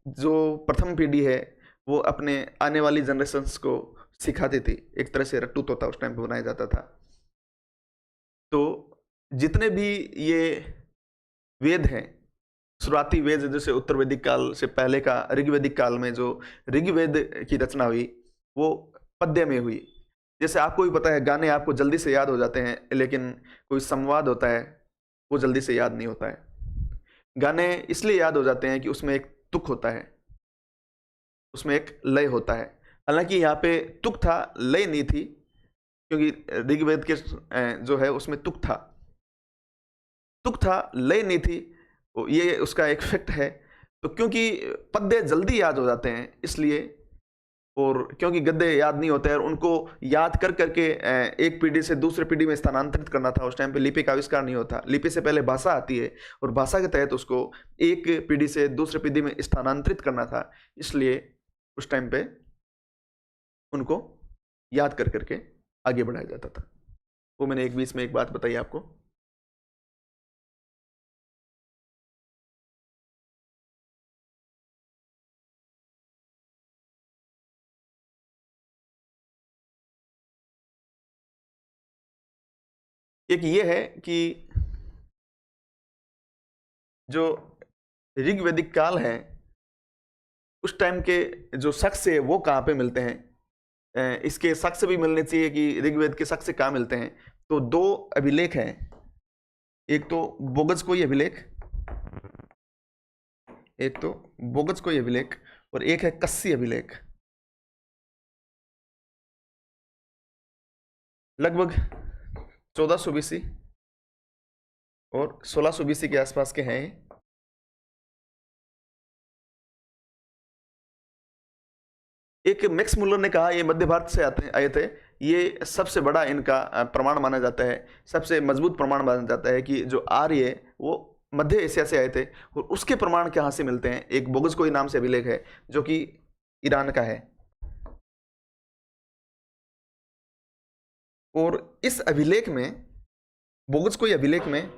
जो प्रथम पीढ़ी है वो अपने आने वाली जनरेशन्स को सिखाती थी। एक तरह से रट्टू तोता उस टाइम पे बनाया जाता था। तो जितने भी ये वेद हैं, शुरुआती वेद जैसे उत्तर वैदिक काल से पहले का ऋग्वैदिक काल में जो ऋग्वेद की रचना हुई वो पद्य में हुई। जैसे आपको भी पता है गाने आपको जल्दी से याद हो जाते हैं, लेकिन कोई संवाद होता है वो जल्दी से याद नहीं होता है। गाने इसलिए याद हो जाते हैं कि उसमें एक तुक होता है, उसमें एक लय होता है। हालांकि यहाँ पे तुक था, लय नहीं थी, क्योंकि ऋग्वेद के जो है उसमें तुक था, लय नहीं थी। ये उसका एक फैक्ट है। तो क्योंकि पद्य जल्दी याद हो जाते हैं इसलिए, और क्योंकि गद्य याद नहीं होते हैं और उनको याद कर करके एक पीढ़ी से दूसरी पीढ़ी में स्थानांतरित करना था। उस टाइम पे लिपि का आविष्कार नहीं होता, लिपि से पहले भाषा आती है और भाषा के तहत उसको एक पीढ़ी से दूसरी पीढ़ी में स्थानांतरित करना था। इसलिए उस टाइम पे उनको याद कर करके आगे बढ़ाया जाता था। वो मैंने एक बीच में एक बात बताई आपको। एक ये है कि जो ऋग्वैदिक काल है उस टाइम के जो शख्स है वो कहाँ पे मिलते हैं। इसके शख्स भी मिलने चाहिए कि ऋग्वेद के शख्स कहाँ मिलते हैं। तो दो अभिलेख हैं, एक तो बोगज कोई अभिलेख, और एक है कस्सी अभिलेख। लगभग 1400 बीसी और 1600 बीसी के आसपास के हैं। एक मैक्स मुलर ने कहा ये मध्य भारत से आए थे। ये सबसे बड़ा इनका प्रमाण माना जाता है, सबसे मजबूत प्रमाण माना जाता है कि जो आर्य वो मध्य एशिया से आए थे। और उसके प्रमाण कहाँ से मिलते हैं, एक बोगज कोई नाम से अभिलेख है जो कि ईरान का है। और इस अभिलेख में, बोगज कोई अभिलेख में,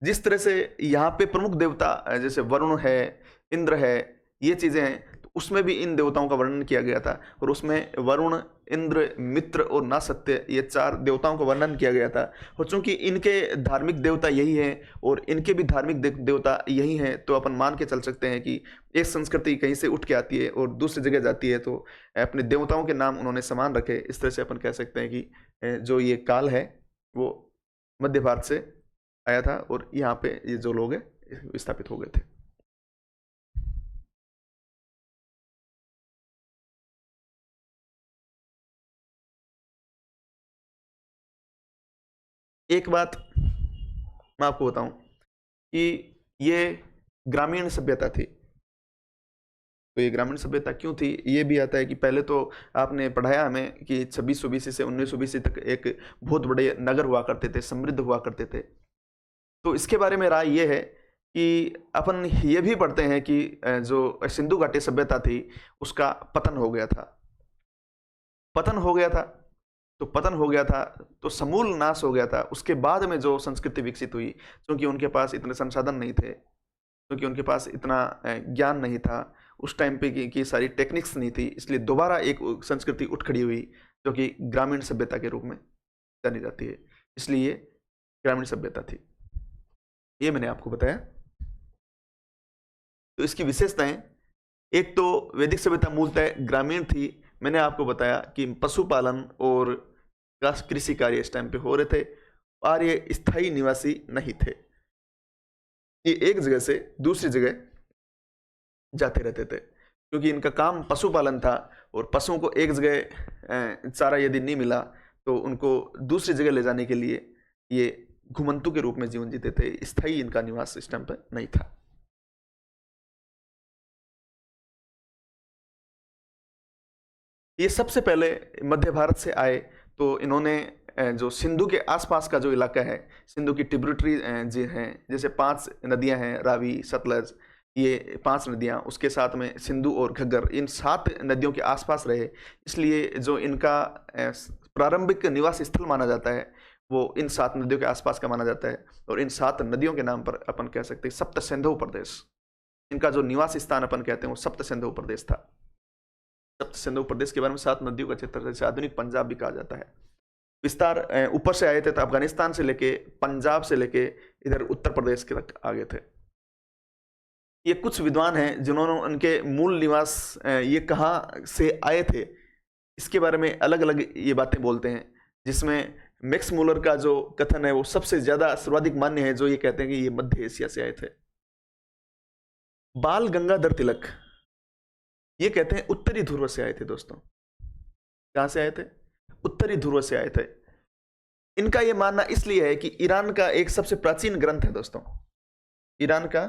जिस तरह से यहाँ पे प्रमुख देवता जैसे वरुण है, इंद्र है, ये चीजें हैं, तो उसमें भी इन देवताओं का वर्णन किया गया था। और उसमें वरुण, इंद्र, मित्र और नासत्य, ये चार देवताओं का वर्णन किया गया था। और चूंकि इनके धार्मिक देवता यही हैं और इनके भी धार्मिक देवता यही हैं, तो अपन मान के चल सकते हैं कि एक संस्कृति कहीं से उठ के आती है और दूसरी जगह जाती है तो अपने देवताओं के नाम उन्होंने समान रखे। इस तरह से अपन कह सकते हैं कि जो ये काल है वो मध्य भारत से आया था और यहाँ पे ये जो लोग हैं स्थापित हो गए थे। एक बात मैं आपको बताऊं कि ये ग्रामीण सभ्यता थी। तो ये ग्रामीण सभ्यता क्यों थी, ये भी आता है कि पहले तो आपने पढ़ाया हमें कि 2600 बीसी से 1900 बीसी तक एक बहुत बड़े नगर हुआ करते थे, समृद्ध हुआ करते थे। तो इसके बारे में राय ये है कि अपन ये भी पढ़ते हैं कि जो सिंधु घाटी सभ्यता थी उसका पतन हो गया था। पतन हो गया था तो समूल नाश हो गया था। उसके बाद में जो संस्कृति विकसित हुई, क्योंकि उनके पास इतने संसाधन नहीं थे, क्योंकि उनके पास इतना ज्ञान नहीं था, उस टाइम पे की सारी टेक्निक्स नहीं थी, इसलिए दोबारा एक संस्कृति उठ खड़ी हुई जो कि ग्रामीण सभ्यता के रूप में जानी जाती है। इसलिए ग्रामीण सभ्यता थी, ये मैंने आपको बताया। तो इसकी विशेषताएं, एक तो वैदिक सभ्यता मूलतः ग्रामीण थी। मैंने आपको बताया कि पशुपालन और कृषि कार्य इस टाइम पे हो रहे थे। आर्य स्थायी निवासी नहीं थे, ये एक जगह से दूसरी जगह जाते रहते थे, क्योंकि इनका काम पशुपालन था और पशुओं को एक जगह चारा यदि नहीं मिला तो उनको दूसरी जगह ले जाने के लिए ये घुमंतु के रूप में जीवन जीते थे। स्थायी इनका निवास इस टाइम पर नहीं था। ये सबसे पहले मध्य भारत से आए तो इन्होंने जो सिंधु के आसपास का जो इलाका है, सिंधु की ट्रिब्यूटरी जी हैं, जैसे 5 नदियां हैं, रावी, सतलज, ये 5 नदियाँ, उसके साथ में सिंधु और घग्गर, इन 7 नदियों के आसपास रहे, इसलिए जो इनका प्रारंभिक निवास स्थल माना जाता है वो इन 7 नदियों के आसपास का माना जाता है। और इन 7 नदियों के नाम पर अपन कह सकते हैं सप्त सिंधु प्रदेश। इनका जो निवास स्थान अपन कहते हैं वो सप्त सिंधु प्रदेश था। सप्त सिंधु प्रदेश के बारे में 7 नदियों का क्षेत्र, जैसे आधुनिक पंजाब भी कहा जाता है। विस्तार ऊपर से आए थे तो अफगानिस्तान से लेके, पंजाब से लेके इधर उत्तर प्रदेश के तक आ गए थे। ये कुछ विद्वान हैं जिन्होंने उनके मूल निवास ये कहाँ से आए थे इसके बारे में अलग अलग ये बातें बोलते हैं, जिसमें मैक्स मूलर का जो कथन है वो सबसे ज्यादा सर्वाधिक मान्य है, जो ये कहते हैं कि ये मध्य एशिया से आए थे। बाल गंगाधर तिलक ये कहते हैं उत्तरी ध्रुव से आए थे दोस्तों। कहां से आए थे? उत्तरी ध्रुव से आए थे। इनका यह मानना इसलिए है कि ईरान का एक सबसे प्राचीन ग्रंथ है दोस्तों, ईरान का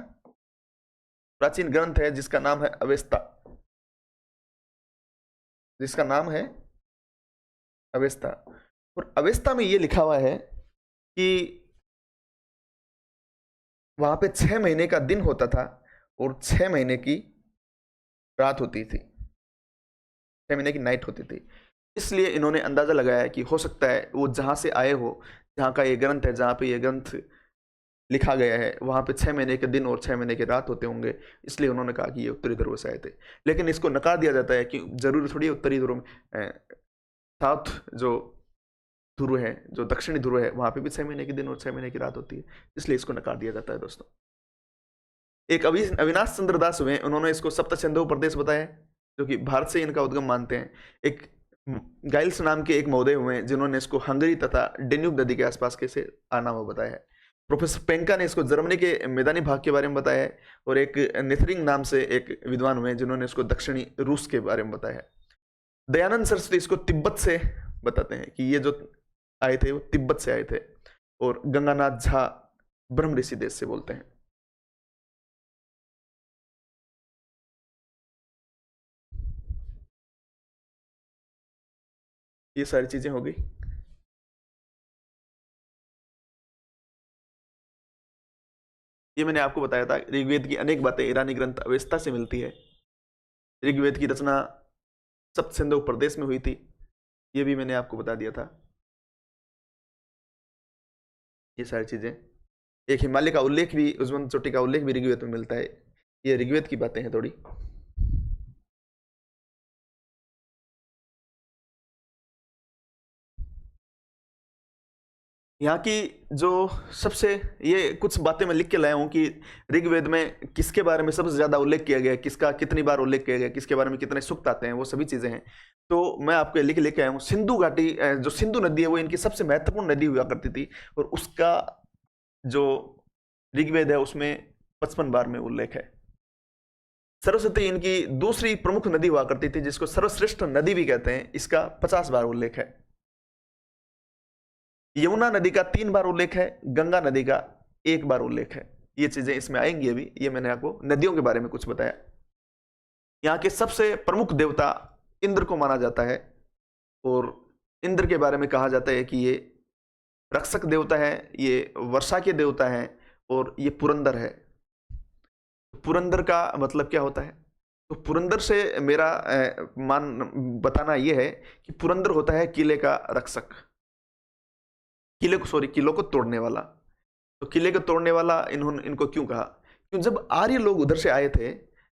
प्राचीन ग्रंथ है जिसका नाम है अवेस्ता, जिसका नाम है अवेस्ता। और अवेस्ता में यह लिखा हुआ है कि वहां पे 6 महीने का दिन होता था और 6 महीने की रात होती थी, 6 महीने की नाइट होती थी। इसलिए इन्होंने अंदाजा लगाया कि हो सकता है वो जहां से आए हो, जहां का ये ग्रंथ है, जहां पे ये ग्रंथ लिखा गया है, वहां पे 6 महीने के दिन और 6 महीने की रात होते होंगे, इसलिए उन्होंने कहा कि ये उत्तरी ध्रुव से आए थे। लेकिन इसको नकार दिया जाता है कि जरूरी थोड़ी उत्तरी ध्रुव में, साउथ जो ध्रुव है, जो दक्षिणी ध्रुव है, वहां पे भी 6 महीने के दिन और 6 महीने की रात होती है, इसलिए इसको नकार दिया जाता है दोस्तों। एक अविनाश चंद्र दास हुए, उन्होंने इसको सप्त सिंधु प्रदेश बताया, जो कि भारत से इनका उद्गम मानते हैं। एक गाइल्स नाम के एक महोदय हुए जिन्होंने इसको हंगरी तथा डेन्यूब नदी के आसपास के से आना हुआ बताया है। प्रोफेसर पेंका ने इसको जर्मनी के मैदानी भाग के बारे में बताया है। और एक नेथरिंग नाम से एक विद्वान हुए जिन्होंने इसको दक्षिणी रूस के बारे में बताया है। दयानंद सरस्वती इसको तिब्बत से बताते हैं कि ये जो आए थे वो तिब्बत से आए थे। और गंगानाथ झा ब्रह्म ऋषि देश से बोलते हैं। ये सारी चीजें हो गई। ये मैंने आपको बताया था, ऋग्वेद की अनेक बातें ईरानी ग्रंथ अवेस्ता से मिलती है। ऋग्वेद की रचना सप्त सिंधु प्रदेश में हुई थी, ये भी मैंने आपको बता दिया था। ये सारी चीजें, एक हिमालय का उल्लेख भी, उज्जवल चोटी का उल्लेख भी ऋग्वेद में मिलता है। ये ऋग्वेद की बातें हैं थोड़ी। यहाँ की जो सबसे, ये कुछ बातें मैं लिख के लाया हूँ कि ऋग्वेद में किसके बारे में सबसे ज्यादा उल्लेख किया गया, किसका कितनी बार उल्लेख किया गया, किसके बारे में कितने सूक्त आते हैं, वो सभी चीजें हैं। तो मैं आपको लिख लेके आया हूँ। सिंधु घाटी, जो सिंधु नदी है वो इनकी सबसे महत्वपूर्ण नदी हुआ करती थी, और उसका जो ऋग्वेद है उसमें 55 बार में उल्लेख है। सरस्वती इनकी दूसरी प्रमुख नदी हुआ करती थी, जिसको सर्वश्रेष्ठ नदी भी कहते हैं, इसका 50 बार उल्लेख है। यमुना नदी का 3 बार उल्लेख है, गंगा नदी का 1 बार उल्लेख है। ये चीजें इसमें आएंगी अभी। ये मैंने आपको नदियों के बारे में कुछ बताया। यहाँ के सबसे प्रमुख देवता इंद्र को माना जाता है, और इंद्र के बारे में कहा जाता है कि ये रक्षक देवता है, ये वर्षा के देवता है, और ये पुरंदर है। पुरंदर का मतलब क्या होता है? तो पुरंदर से मेरा मान बताना यह है कि पुरंदर होता है किले का रक्षक, किलों को तोड़ने वाला। तो किले को तोड़ने वाला इनको क्यों कहा? क्यों जब आर्य लोग उधर से आए थे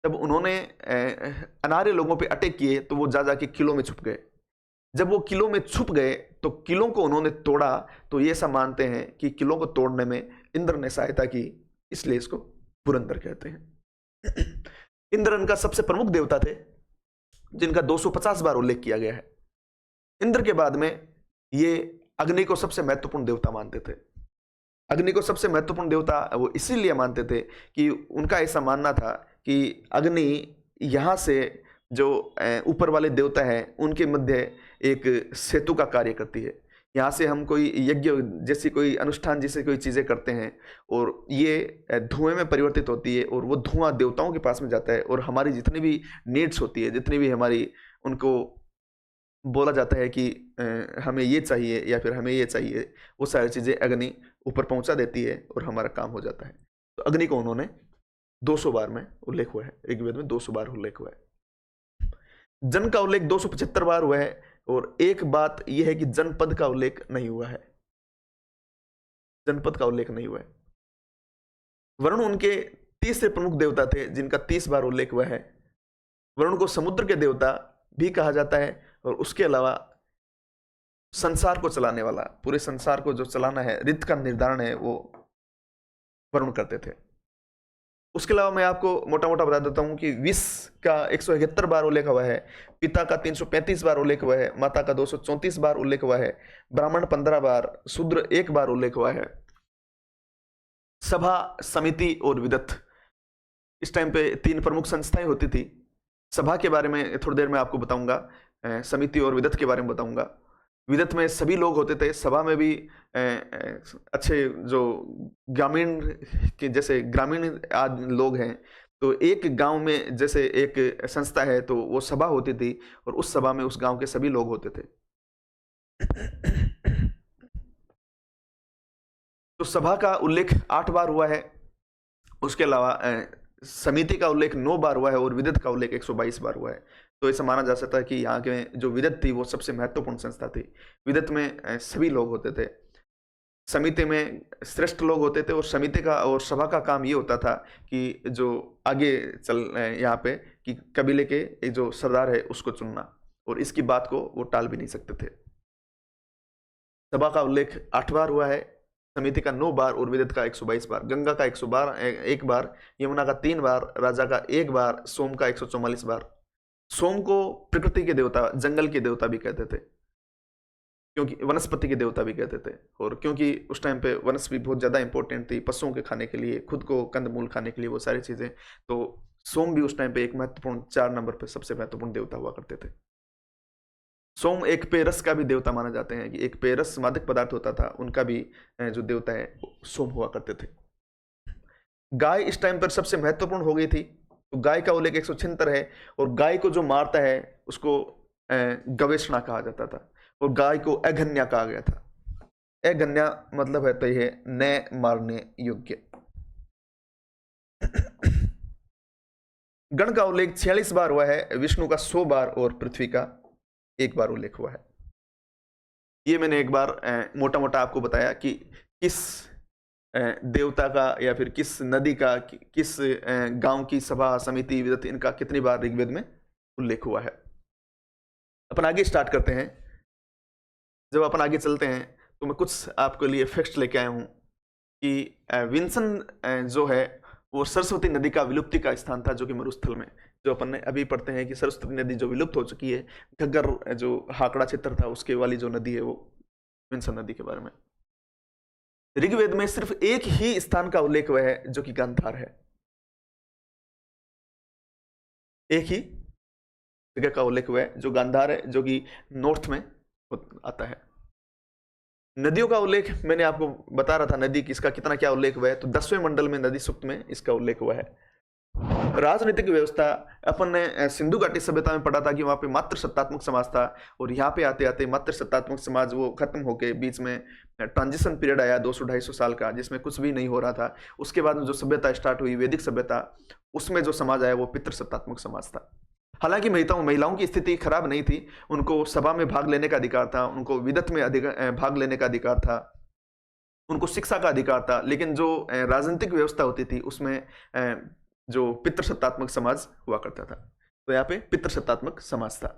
तब उन्होंने अनार्य लोगों पे अटैक किए, तो वो जा जाके किलों में छुप गए। जब वो किलों में छुप गए तो किलों को उन्होंने तोड़ा, तो ये सब मानते हैं कि किलों को तोड़ने में इंद्र ने सहायता की, इसलिए इसको पुरंदर कहते हैं। इंद्र इनका सबसे प्रमुख देवता थे, जिनका 250 बार उल्लेख किया गया है। इंद्र के बाद में ये अग्नि को सबसे महत्वपूर्ण देवता मानते थे। अग्नि को सबसे महत्वपूर्ण देवता वो इसीलिए मानते थे कि उनका ऐसा मानना था कि अग्नि यहाँ से जो ऊपर वाले देवता हैं उनके मध्य एक सेतु का कार्य करती है। यहाँ से हम कोई यज्ञ जैसी कोई अनुष्ठान जैसे कोई चीज़ें करते हैं, और ये धुएं में परिवर्तित होती है, और वो धुआं देवताओं के पास में जाता है, और हमारी जितनी भी नीड्स होती है, जितनी भी हमारी, उनको बोला जाता है कि हमें ये चाहिए या फिर हमें ये चाहिए, वो सारी चीज़ें अग्नि ऊपर पहुंचा देती है और हमारा काम हो जाता है। तो अग्नि को उन्होंने 200 बार में उल्लेख हुआ है, ऋग्वेद में 200 बार उल्लेख हुआ है। जन का उल्लेख 275 बार हुआ है, और एक बात यह है कि जनपद का उल्लेख नहीं हुआ है, जनपद का उल्लेख नहीं हुआ है। वरुण उनके तीसरे प्रमुख देवता थे जिनका 30 बार उल्लेख हुआ है। वरुण को समुद्र के देवता भी कहा जाता है, और उसके अलावा संसार को चलाने वाला, पूरे संसार को जो चलाना है, ऋतु का निर्धारण है, वो वरुण करते थे। उसके अलावा मैं आपको मोटा मोटा बता देता हूं कि विष का 171 बार उल्लेख हुआ है, पिता का 335 बार उल्लेख हुआ है, माता का 234 बार उल्लेख हुआ है, ब्राह्मण 15 बार, शूद्र 1 बार उल्लेख हुआ है। सभा, समिति और विदत, इस टाइम पे 3 प्रमुख संस्थाएं होती थी। सभा के बारे में थोड़ी देर में आपको बताऊंगा, समिति और विदत के बारे में बताऊंगा। विदत में सभी लोग होते थे, सभा में भी अच्छे जो ग्रामीण के, जैसे ग्रामीण लोग हैं, तो एक गांव में जैसे एक संस्था है तो वो सभा होती थी, और उस सभा में उस गांव के सभी लोग होते थे। तो सभा का उल्लेख 8 बार हुआ है। उसके अलावा समिति का उल्लेख 9 बार हुआ है, और विदत का उल्लेख 122 बार हुआ है। तो ऐसा माना जा सकता है कि यहाँ के जो विदत थी वो सबसे महत्वपूर्ण संस्था थी। विदत में सभी लोग होते थे, समिति में श्रेष्ठ लोग होते थे, और समिति का और सभा का काम ये होता था कि जो आगे चल यहाँ पे कि कबीले के जो सरदार है उसको चुनना, और इसकी बात को वो टाल भी नहीं सकते थे। सभा का उल्लेख 8 बार हुआ है, समिति का 9 बार और विदत का 122 बार, गंगा का 1 बार, यमुना का 3 बार, राजा का 1 बार, सोम का 144 बार। सोम को प्रकृति के देवता, जंगल के देवता भी कहते थे, क्योंकि वनस्पति के देवता भी कहते थे, और क्योंकि उस टाइम पे वनस्पति बहुत ज्यादा इंपॉर्टेंट थी पशुओं के खाने के लिए, खुद को कंदमूल खाने के लिए, वो सारी चीजें। तो सोम भी उस टाइम पे एक महत्वपूर्ण 4 नंबर पे सबसे महत्वपूर्ण देवता हुआ करते थे। सोम एक पेरस का भी देवता माना जाते हैं, कि एक पेरस मादक पदार्थ होता था, उनका भी जो देवता है सोम हुआ करते थे। गाय इस टाइम पर सबसे महत्वपूर्ण हो गई थी, तो गाय का उल्लेख 176 है, और गाय को जो मारता है उसको गवेषणा कहा जाता था, और गाय को अघन्या कहा गया था। अघन्या मतलब है तो यह न मारने योग्य। गण का उल्लेख 46 बार हुआ है, विष्णु का 100 बार, और पृथ्वी का 1 बार उल्लेख हुआ है। ये मैंने एक बार मोटा मोटा आपको बताया कि किस देवता का या फिर किस नदी का, किस गांव की सभा, समिति, विदत, इनका कितनी बार ऋग्वेद में उल्लेख हुआ है। अपन आगे स्टार्ट करते हैं। जब अपन आगे चलते हैं तो मैं कुछ आपके लिए फैक्ट्स लेके आया हूं कि विंसन जो है वो सरस्वती नदी का विलुप्ति का स्थान था, जो कि मरुस्थल में, जो अपन ने अभी पढ़ते हैं कि सरस्वती नदी जो विलुप्त हो चुकी है, घग्गर जो हाकड़ा क्षेत्र था उसके वाली जो नदी है वो विंसन नदी के बारे में। ऋग्वेद में सिर्फ एक ही स्थान का उल्लेख हुआ है जो कि गांधार है, एक ही जगह का उल्लेख हुआ है जो गांधार है, जो कि नॉर्थ में आता है। नदियों का उल्लेख मैंने आपको बता रहा था, नदी किसका कितना क्या उल्लेख हुआ है, तो 10वें मंडल में नदी सूक्त में इसका उल्लेख हुआ है। राजनीतिक व्यवस्था अपन ने सिंधु घाटी सभ्यता में पढ़ा था कि वहां पे मात्र सत्तात्मक समाज था, और यहाँ पे आते आते मात्र सत्तात्मक समाज वो खत्म होके बीच में ट्रांजिशन पीरियड आया 200-250 साल का, जिसमें कुछ भी नहीं हो रहा था। उसके बाद में जो सभ्यता स्टार्ट हुई, वैदिक सभ्यता, उसमें जो समाज आया वो पितृसत्तात्मक समाज था। हालांकि महिलाओं की स्थिति खराब नहीं थी, उनको सभा में भाग लेने का अधिकार था, उनको विदत में भाग लेने का अधिकार था, उनको शिक्षा का अधिकार था, लेकिन जो राजनीतिक व्यवस्था होती थी उसमें जो पितृसत्तात्मक समाज हुआ करता था। तो यहाँ पे पितृसत्तात्मक समाज था।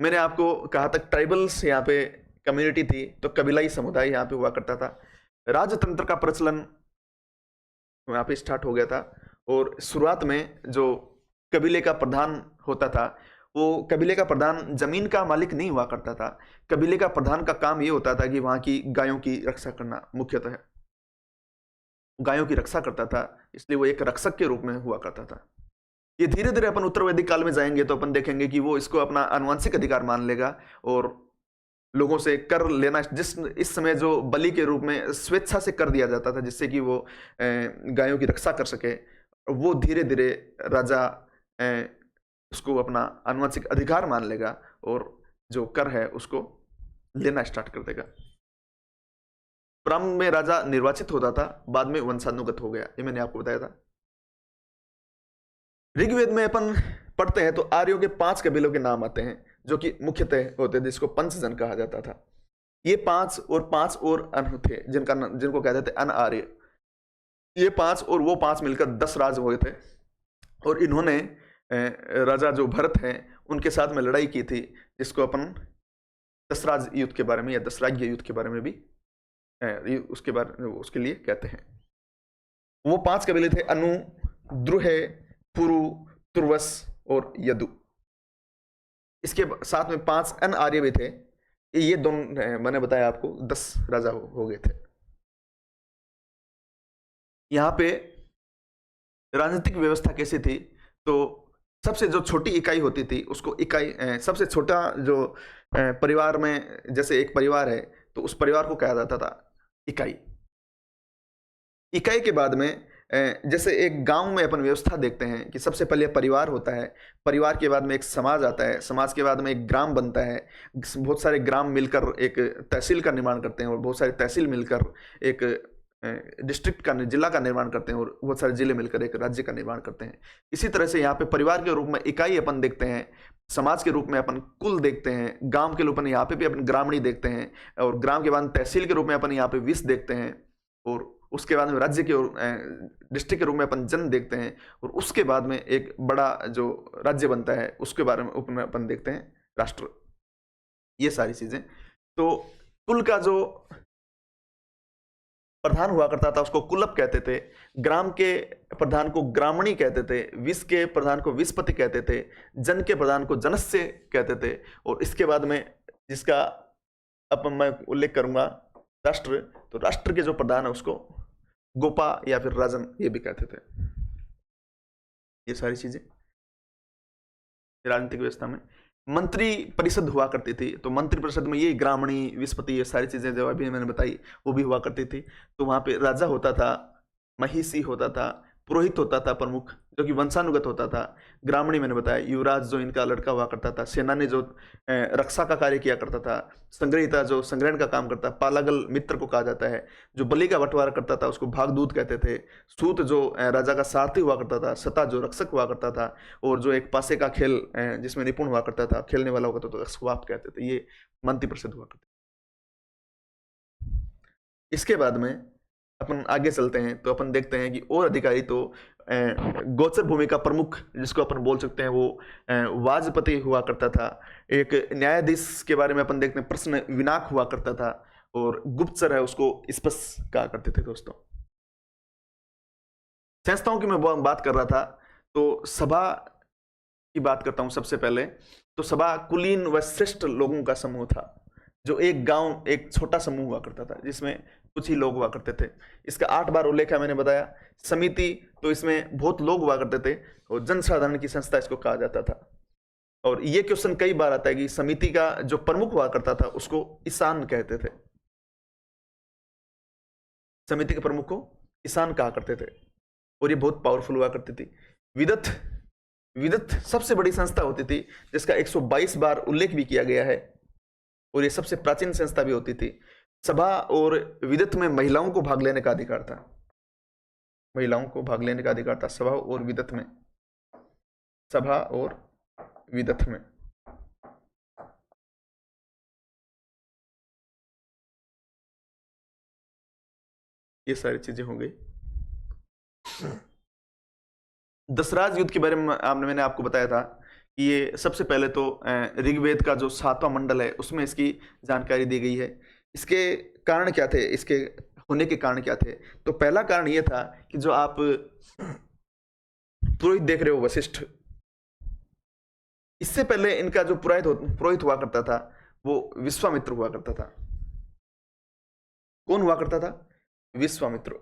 मैंने आपको कहा था ट्राइबल्स यहाँ पे कम्युनिटी थी, तो कबीलाई समुदाय यहाँ पे हुआ करता था। राजतंत्र का प्रचलन यहाँ पे स्टार्ट हो गया था, और शुरुआत में जो कबीले का प्रधान होता था, वो कबीले का प्रधान जमीन का मालिक नहीं हुआ करता था। कबीले का प्रधान का काम ये होता था कि वहां की गायों की रक्षा करना, मुख्यतः गायों की रक्षा करता था, इसलिए वो एक रक्षक के रूप में हुआ करता था। ये धीरे धीरे अपन उत्तर वैदिक काल में जाएंगे तो अपन देखेंगे कि वो इसको अपना आनुवंशिक अधिकार मान लेगा, और लोगों से कर लेना, जिस इस समय जो बलि के रूप में स्वेच्छा से कर दिया जाता था जिससे कि वो गायों की रक्षा कर सके, वो धीरे धीरे राजा उसको अपना आनुवंशिक अधिकार मान लेगा, और जो कर है उसको लेना स्टार्ट कर देगा। प्रारंभ में राजा निर्वाचित होता था, बाद में वंशानुगत हो गया, ये मैंने आपको बताया था। ऋग्वेद में अपन पढ़ते हैं तो आर्यों के 5 कबीलों के नाम आते हैं जो कि मुख्यतः होते थे, जिसको पंचजन कहा जाता था। ये 5 और अन थे जिनको कहते थे अन आर्य। ये 5 और वो 5 मिलकर 10 राज हुए थे, और इन्होंने राजा जो भरत हैं उनके साथ में लड़ाई की थी, जिसको अपन दशराज युद्ध के बारे में या दशराज्य युद्ध के बारे में भी उसके लिए कहते हैं। वो 5 कबीले थे अनु, द्रुहे, पुरु, तुर्वस और यदु। इसके साथ में 5 अन आर्य भी थे। ये दोनों मैंने बताया आपको 10 राजा हो गए थे। यहां पे राजनीतिक व्यवस्था कैसी थी, तो सबसे जो छोटी इकाई होती थी उसको इकाई, सबसे छोटा जो परिवार में, जैसे एक परिवार है तो उस परिवार को कहा जाता था इकाई। इकाई के बाद में जैसे एक गांव में अपन व्यवस्था देखते हैं कि सबसे पहले परिवार होता है, परिवार के बाद में एक समाज आता है, समाज के बाद में एक ग्राम बनता है, बहुत सारे ग्राम मिलकर एक तहसील का निर्माण करते हैं, और बहुत सारे तहसील मिलकर एक डिस्ट्रिक्ट का, जिला का निर्माण करते हैं, और बहुत सारे जिले मिलकर एक राज्य का निर्माण करते हैं। इसी तरह से यहाँ पे परिवार के रूप में इकाई अपन देखते हैं, समाज के रूप में अपन कुल देखते हैं, गांव के रूप में यहाँ पे भी अपन ग्रामणी देखते हैं, और ग्राम के बाद तहसील के रूप में अपन यहाँ पे विस देखते हैं, और उसके बाद में राज्य के डिस्ट्रिक्ट के रूप में अपन जन देखते हैं, और उसके बाद में एक बड़ा जो राज्य बनता है उसके बारे में अपन देखते हैं राष्ट्र। ये सारी चीजें। तो कुल का जो प्रधान हुआ करता था उसको कुलप कहते थे, ग्राम के प्रधान को ग्रामणी कहते थे, विस के प्रधान को विस्पति कहते थे, जन के प्रधान को जनस्य कहते थे, और इसके बाद में जिसका अब मैं उल्लेख करूंगा राष्ट्र, तो राष्ट्र के जो प्रधान है उसको गोपा या फिर राजन ये भी कहते थे। ये सारी चीजें राजनीतिक व्यवस्था में। मंत्री परिषद हुआ करती थी, तो मंत्री परिषद में ये ग्रामणी, विस्पति, ये सारी चीजें जो अभी मैंने बताई वो भी हुआ करती थी। तो वहां पे राजा होता था, महिषी होता था, पुरोहित होता था प्रमुख जो कि वंशानुगत होता था, ग्रामणी मैंने बताया, युवराज जो इनका लड़का हुआ करता था, सेनानी जो रक्षा का कार्य किया करता था, संग्रहिता जो संग्रहण का काम करता, पालागल मित्र को कहा जाता है, जो बलि का बंटवारा करता था उसको भागदूत कहते थे, सूत जो राजा का सारथी हुआ करता था, सता जो रक्षक हुआ करता था, और जो एक पासे का खेल जिसमें निपुण हुआ करता था, खेलने वाला हुआ करता था, स्वाप कहते थे। ये मंत्री परिषद हुआ करते। इसके बाद में अपन आगे चलते हैं तो अपन देखते हैं कि और अधिकारी तो गोचर भूमि का प्रमुख जिसको अपन बोल सकते हैं वो वाजपति हुआ करता था। एक न्यायाधीश के बारे में अपन देखते हैं, प्रश्न विनाक हुआ करता था, और गुप्तचर है उसको स्पष्ट कहा करते थे। दोस्तों संस्थाओं की मैं बात कर रहा था, तो सभा की बात करता हूं सबसे पहले। तो सभा कुलीन व श्रेष्ठ लोगों का समूह था, जो एक गांव, एक छोटा समूह हुआ करता था जिसमें कुछ ही लोग हुआ करते थे। इसका 8 बार उल्लेख है मैंने बताया। समिति, तो इसमें बहुत लोग हुआ करते थे, और जनसाधारण की संस्था इसको कहा जाता था। और ये क्वेश्चन कई बार आता है कि समिति का जो प्रमुख हुआ करता था उसको ईशान कहते थे, समिति के प्रमुख को ईशान कहा करते थे, और ये बहुत पावरफुल हुआ करती थी। विदत सबसे बड़ी संस्था होती थी जिसका 122 बार उल्लेख भी किया गया है, और ये सबसे प्राचीन संस्था भी होती थी। सभा और विदत में महिलाओं को भाग लेने का अधिकार था, महिलाओं को भाग लेने का अधिकार था सभा और विदत में, सभा और विदत में। ये सारी चीजें हो गई। दशराज युद्ध के बारे में मैंने आपको बताया था कि ये सबसे पहले तो ऋग्वेद का जो 7वां मंडल है उसमें इसकी जानकारी दी गई है। इसके कारण क्या थे, इसके होने के कारण क्या थे? तो पहला कारण ये था कि जो आप पुरोहित देख रहे हो वशिष्ठ, इससे पहले इनका जो पुरोहित हुआ करता था वो विश्वामित्र हुआ करता था। कौन हुआ करता था? विश्वामित्र।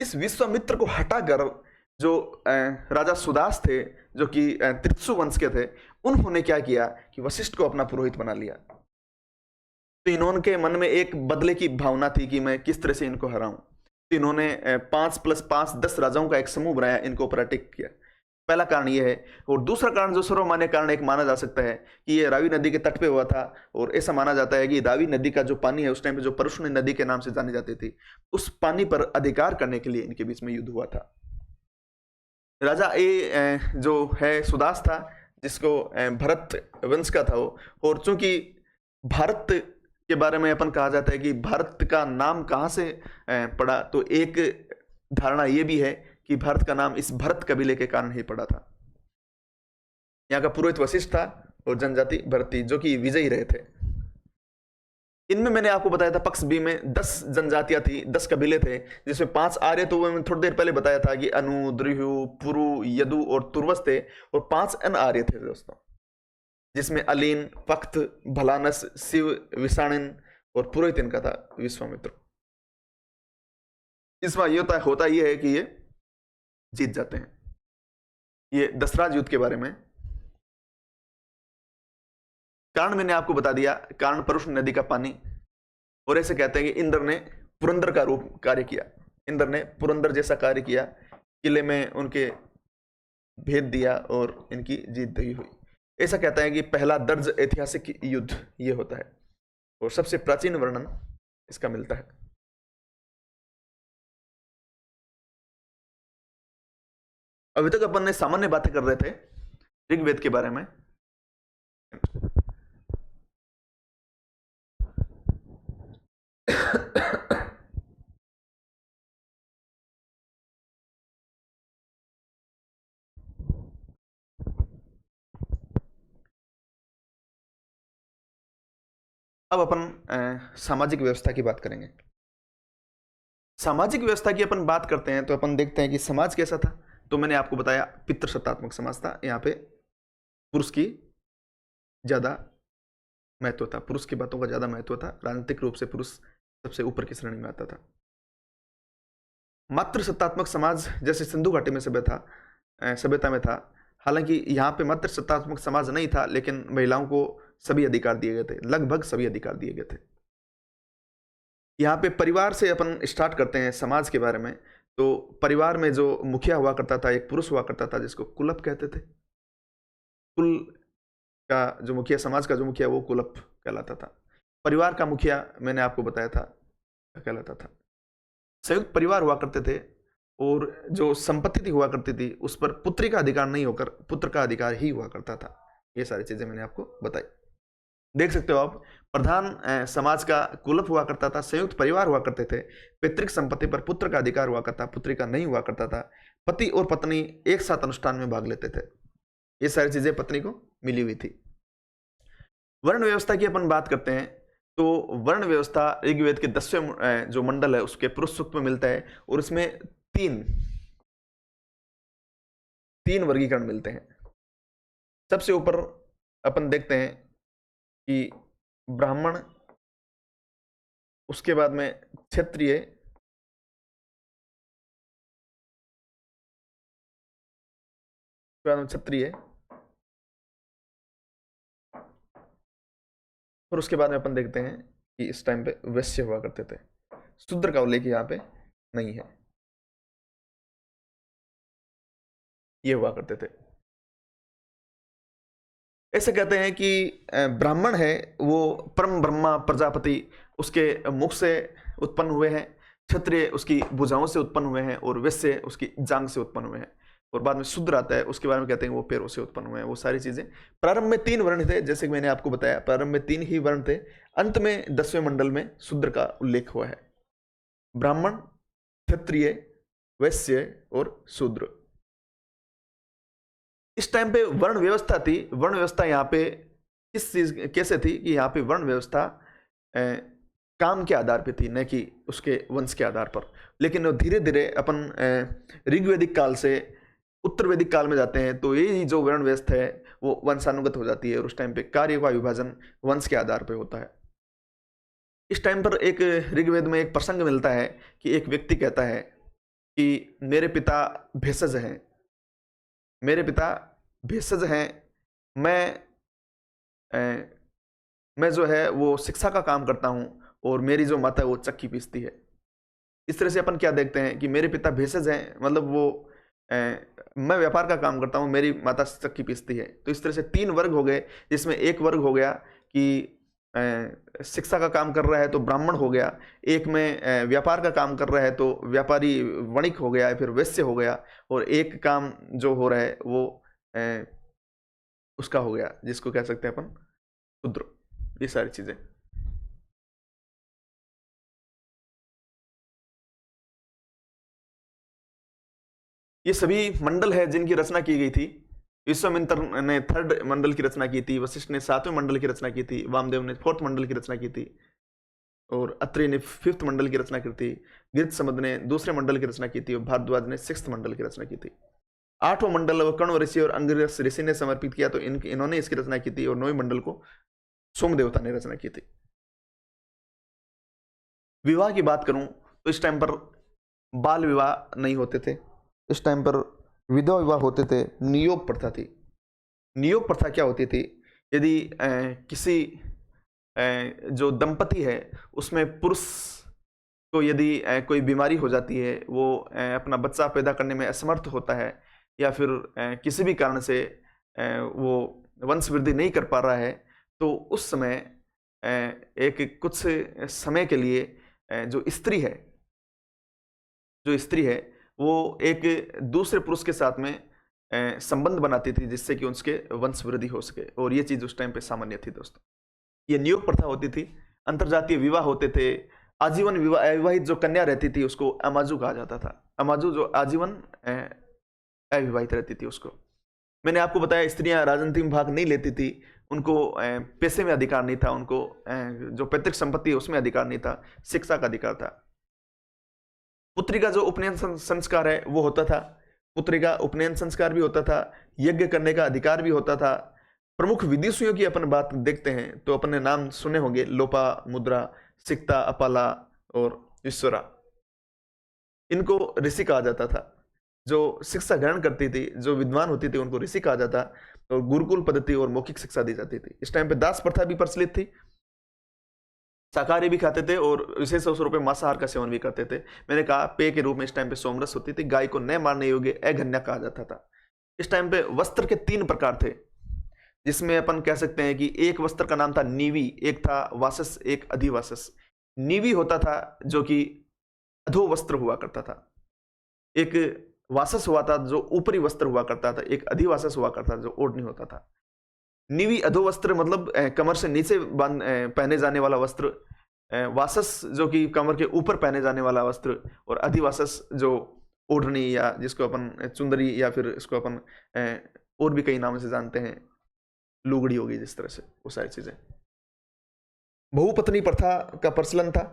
इस विश्वामित्र को हटाकर जो राजा सुदास थे जो कि त्रित्सु वंश के थे, उन्होंने क्या किया कि वशिष्ठ को अपना पुरोहित बना लिया। तो इन्होंने मन में एक बदले की भावना थी कि मैं किस तरह से इनको हराऊं। तो इन्होंने 5 + 5 10 राजाओं का एक समूह बनाया, इनको ऊपर अटैक किया। पहला कारण ये है। और दूसरा कारण जो सर्वमान्य कारण एक माना जा सकता है कि ये रावी नदी के तट पे हुआ था, और ऐसा माना जाता है कि रावी नदी का जो पानी है उस टाइम पे जो परशुनी नदी के नाम से जानी जाती थी, उस पानी पर अधिकार करने के लिए इनके बीच में युद्ध हुआ था। राजा ए जो है सुदास था, जिसको भरत वंश का था वो। और चूंकि भारत के बारे में अपन कहा जाता है कि भारत का नाम कहाँ से पड़ा, तो एक धारणा ये भी है कि भारत का नाम इस भरत कबीले के कारण ही पड़ा था। यहाँ का पुरोहित वशिष्ठ था और जनजाति भरती, जो कि विजयी रहे थे। इनमें मैंने आपको बताया था पक्ष बी में 10 जनजातियां थी, 10 कबीले थे, जिसमें 5 आर्य, तो वो मैंने थोड़ी देर पहले बताया था कि अनु, द्रिहु, पुरु, यदु और तुर्वस थे, और 5 अन आर्य थे दोस्तों, जिसमें अलीन, पख्त, भलानस, शिव, विषाणिन और पुरोहित इनका था विश्वामित्र। इसमें ये होता ये है कि ये जीत जाते हैं। ये दशराज युद्ध के बारे में कारण मैंने आपको बता दिया, कारण परुष नदी का पानी। और ऐसे कहते हैं कि इंद्र ने पुरंदर का रूप कार्य किया, इंद्र ने पुरंदर जैसा कार्य किया, किले में उनके भेद दिया और इनकी जीत हुई। ऐसा कहता है कि पहला दर्ज ऐतिहासिक युद्ध ये होता है, और सबसे प्राचीन वर्णन इसका मिलता है। अभी तक अपन ने सामान्य बातें कर रहे थे ऋग्वेद के बारे में। अब अपन सामाजिक व्यवस्था की बात करेंगे। सामाजिक व्यवस्था की अपन बात करते हैं तो अपन देखते हैं कि समाज कैसा था। तो मैंने आपको बताया पितृसत्तात्मक समाज था। यहाँ पे पुरुष की ज्यादा महत्व था, पुरुष की बातों का ज्यादा महत्व था। राजनीतिक रूप से पुरुष सबसे ऊपर की श्रेणी में आता था। मातृसत्तात्मक समाज जैसे सिंधु घाटी में सभ्यता में था। हालांकि यहाँ पे मातृसत्तात्मक समाज नहीं था, लेकिन महिलाओं को सभी अधिकार दिए गए थे, लगभग सभी अधिकार दिए गए थे। यहाँ पे परिवार से अपन स्टार्ट करते हैं समाज के बारे में। तो परिवार में जो मुखिया हुआ करता था, एक पुरुष हुआ करता था जिसको कुलप कहते थे। कुल का जो मुखिया, समाज का जो मुखिया, वो कुलप कहलाता था। परिवार का मुखिया मैंने आपको बताया था कहलाता था। संयुक्त परिवार हुआ करते थे, और जो संपत्ति थी हुआ करती थी उस पर पुत्री का अधिकार नहीं होकर पुत्र का अधिकार ही हुआ करता था। ये सारी चीजें मैंने आपको बताई। देख सकते हो आप, प्रधान समाज का कुलप हुआ करता था, संयुक्त परिवार हुआ करते थे, पैतृक संपत्ति पर पुत्र का अधिकार हुआ करता, पुत्री का नहीं हुआ करता था, पति और पत्नी एक साथ अनुष्ठान में भाग लेते थे। ये सारी चीजें पत्नी को मिली हुई थी। वर्ण व्यवस्था की अपन बात करते हैं तो वर्ण व्यवस्था ऋग्वेद के 10वें जो मंडल है उसके पुरुष सूक्त में मिलता है, और इसमें तीन वर्गीकरण मिलते हैं। सबसे ऊपर अपन देखते हैं कि ब्राह्मण, उसके बाद में क्षत्रिय, और उसके बाद में अपन देखते हैं कि इस टाइम पे वैश्य हुआ करते थे। शूद्र का उल्लेख यहाँ पे नहीं है, ये हुआ करते थे। ऐसे कहते हैं कि ब्राह्मण है वो परम ब्रह्मा प्रजापति उसके मुख से उत्पन्न हुए हैं, क्षत्रिय उसकी भुजाओं से उत्पन्न हुए हैं, और वैश्य उसकी जांग से उत्पन्न हुए हैं। और बाद में शूद्र आता है, उसके बारे में कहते हैं वो पैरों से उत्पन्न हुए हैं। वो सारी चीजें प्रारंभ में 3 वर्ण थे, जैसे कि मैंने आपको बताया प्रारंभ में 3 ही वर्ण थे। अंत में 10वें मंडल में शूद्र का उल्लेख हुआ है। ब्राह्मण, क्षत्रिय, वैश्य और शूद्र। इस टाइम पे वर्ण व्यवस्था थी। वर्ण व्यवस्था यहाँ पे किस चीज कैसे थी कि यहाँ पे वर्ण व्यवस्था काम के आधार पे थी, न कि उसके वंश के आधार पर। लेकिन धीरे धीरे अपन ऋग्वेदिक काल से उत्तर वैदिक काल में जाते हैं तो ये जो वर्ण व्यवस्था है वो वंशानुगत हो जाती है, और उस टाइम पे कार्य का विभाजन वंश के आधार पे होता है। इस टाइम पर एक ऋग्वेद में एक प्रसंग मिलता है कि एक व्यक्ति कहता है कि मेरे पिता भेषज हैं, मेरे पिता भेषज हैं, मैं जो है वो शिक्षा का काम करता हूं, और मेरी जो माता है वो चक्की पीसती है। इस तरह से अपन क्या देखते हैं कि मेरे पिता भेषज हैं, मतलब वो मैं व्यापार का काम करता हूँ, मेरी माता चक्की पीसती है। तो इस तरह से 3 वर्ग हो गए, जिसमें एक वर्ग हो गया कि शिक्षा का काम कर रहा है तो ब्राह्मण हो गया, एक में व्यापार का काम कर रहा है तो व्यापारी वणिक हो गया, फिर वैश्य हो गया, और एक काम जो हो रहा है वो उसका हो गया जिसको कह सकते हैं अपन शूद्र। ये सारी चीजें। ये सभी मंडल है जिनकी रचना की गई थी। विश्वामित्र ने 3rd मंडल की रचना की थी, वशिष्ठ ने 7वें मंडल की रचना की थी, वामदेव ने 4th मंडल की रचना की थी, और अत्रि ने 5th मंडल की रचना की थी, गृहसमद ने 2रे मंडल की रचना की थी, और भारद्वाज ने 6th मंडल की रचना की थी। 8वां मंडल कण्व ऋषि और अंगिरस ऋषि ने समर्पित किया, तो इन्होंने इसकी रचना की थी, और 9वें मंडल को सोम देवता ने रचना की थी। विवाह की बात करूं तो इस टाइम पर बाल विवाह नहीं होते थे, इस टाइम पर विधवा विवाह होते थे, नियोग प्रथा थी। नियोग प्रथा क्या होती थी? यदि किसी जो दंपति है उसमें पुरुष को यदि कोई बीमारी हो जाती है, वो अपना बच्चा पैदा करने में असमर्थ होता है, या फिर किसी भी कारण से वो वंश वृद्धि नहीं कर पा रहा है, तो उस समय एक कुछ समय के लिए जो स्त्री है वो एक दूसरे पुरुष के साथ में संबंध बनाती थी, जिससे कि उसके वंश वृद्धि हो सके, और ये चीज उस टाइम पे सामान्य थी दोस्तों। ये नियोग प्रथा होती थी। अंतरजातीय विवाह होते थे। आजीवन विवाह, अविवाहित जो कन्या रहती थी उसको अमाजू कहा जाता था। अमाजू जो आजीवन अविवाहित रहती थी उसको। मैंने आपको बताया स्त्रियां राजनीति में भाग नहीं लेती थी, उनको पैसे में अधिकार नहीं था, उनको जो पैतृक संपत्ति है उसमें अधिकार नहीं था, शिक्षा का अधिकार था। पुत्री का जो उपनयन संस्कार है वो होता था, पुत्री का उपनयन संस्कार भी होता था, यज्ञ करने का अधिकार भी होता था। प्रमुख विदेशियों की अपन बात देखते हैं तो अपने नाम सुने होंगे, लोपा मुद्रा, सिक्ता, अपाला और ईश्वरा। इनको ऋषि कहा जाता था। जो शिक्षा ग्रहण करती थी, जो विद्वान होती थी, उनको ऋषि कहा जाता, और गुरुकुल पद्धति और मौखिक शिक्षा दी जाती थी। इस टाइम पे दास प्रथा भी प्रचलित थी, शाकाहारी भी खाते थे और विशेष अवसरों पर मांसाहार का सेवन भी करते थे। मैंने कहा पेय के रूप में इस टाइम पे सोमरस होती थी। गाय को न मारने योग्य अघन्या कहा जाता था। इस टाइम पे वस्त्र के 3 प्रकार थे, जिसमें अपन कह सकते हैं कि एक वस्त्र का नाम था नीवी, एक था वासस, एक अधिवासस। नीवी होता था जो कि अधो वस्त्र हुआ करता था, एक वासस हुआ था जो ऊपरी वस्त्र हुआ करता था, एक अधिवासस हुआ करता था जो ओढ़नी होता था। नीवी अधो वस्त्र मतलब कमर से नीचे पहने जाने वाला वस्त्र, वासस जो कि कमर के ऊपर पहने जाने वाला वस्त्र, और अधिवासस जो ओढ़नी, या जिसको अपन चुंदरी, या फिर इसको अपन और भी कई नामों से जानते हैं, लुगड़ी होगी जिस तरह से, वो सारी चीजें। बहुपत्नी प्रथा का प्रचलन था।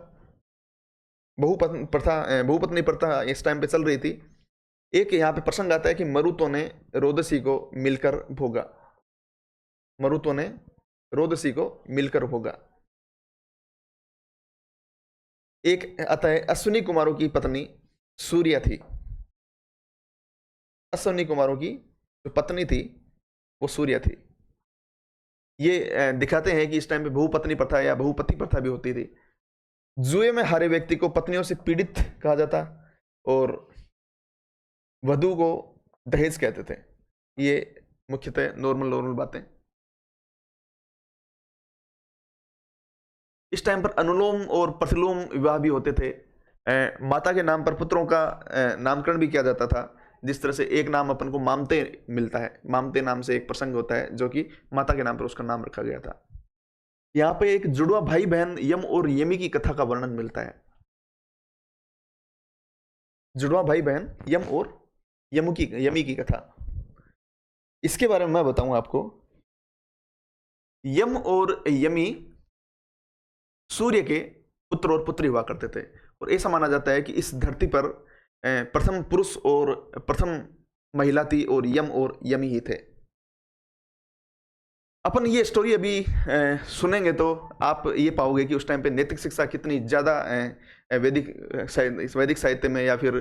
बहुपत्नी प्रथा इस टाइम पे चल रही थी। एक यहाँ पे प्रसंग आता है कि मरुतों ने रोदसी को मिलकर भोगा। मरुतों ने रोदसी को मिलकर भोगा। एक आता है अश्विनी कुमारों की पत्नी सूर्या थी। अश्विनी कुमारों की जो पत्नी थी वो सूर्या थी। ये दिखाते हैं कि इस टाइम पे बहुपत्नी प्रथा या बहुपति प्रथा भी होती थी। जुए में हारे व्यक्ति को पत्नियों से पीड़ित कहा जाता, और वधु को दहेज कहते थे। ये मुख्यतः नॉर्मल बातें। इस टाइम पर अनुलोम और प्रतिलोम विवाह भी होते थे। माता के नाम पर पुत्रों का नामकरण भी किया जाता था। जिस तरह से एक नाम अपन को मामते मिलता है, मामते नाम से एक प्रसंग होता है जो कि माता के नाम पर उसका नाम रखा गया था। यहाँ पे एक जुड़वा भाई बहन यम और यमी की कथा का वर्णन मिलता है। जुड़वा भाई बहन यम और यमी की कथा, इसके बारे में मैं बताऊं आपको। यम और यमी सूर्य के पुत्र और पुत्री हुआ करते थे, और ऐसा माना जाता है कि इस धरती पर प्रथम पुरुष और प्रथम महिला थी, और यम और यमी ही थे। अपन ये स्टोरी अभी सुनेंगे तो आप ये पाओगे कि उस टाइम पे नैतिक शिक्षा कितनी ज़्यादा वैदिक साहित्य में या फिर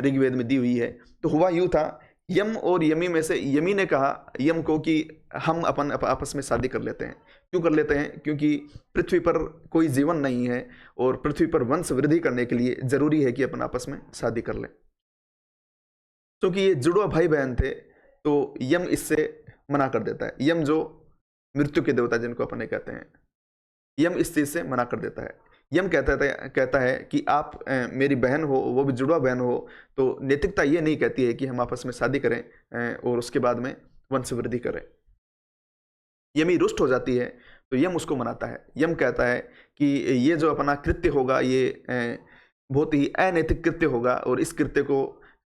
ऋग्वेद में दी हुई है। तो हुआ यूँ था, यम और यमी में से यमी ने कहा यम को कि हम अपन आपस में शादी कर लेते हैं। क्यों कर लेते हैं? क्योंकि पृथ्वी पर कोई जीवन नहीं है, और पृथ्वी पर वंश वृद्धि करने के लिए जरूरी है कि अपन आपस में शादी कर लें। क्योंकि ये जुड़वा भाई बहन थे तो यम इससे मना कर देता है। यम जो मृत्यु के देवता जिनको अपने कहते हैं, यम इस चीज से मना कर देता है। यम कहता है कि आप मेरी बहन हो, वो भी जुड़वा बहन हो, तो नैतिकता ये नहीं कहती है कि हम आपस में शादी करें और उसके बाद में वंश वृद्धि करें। यमी रुष्ट हो जाती है तो यम उसको मनाता है। यम कहता है कि ये जो अपना कृत्य होगा ये बहुत ही अनैतिक कृत्य होगा और इस कृत्य को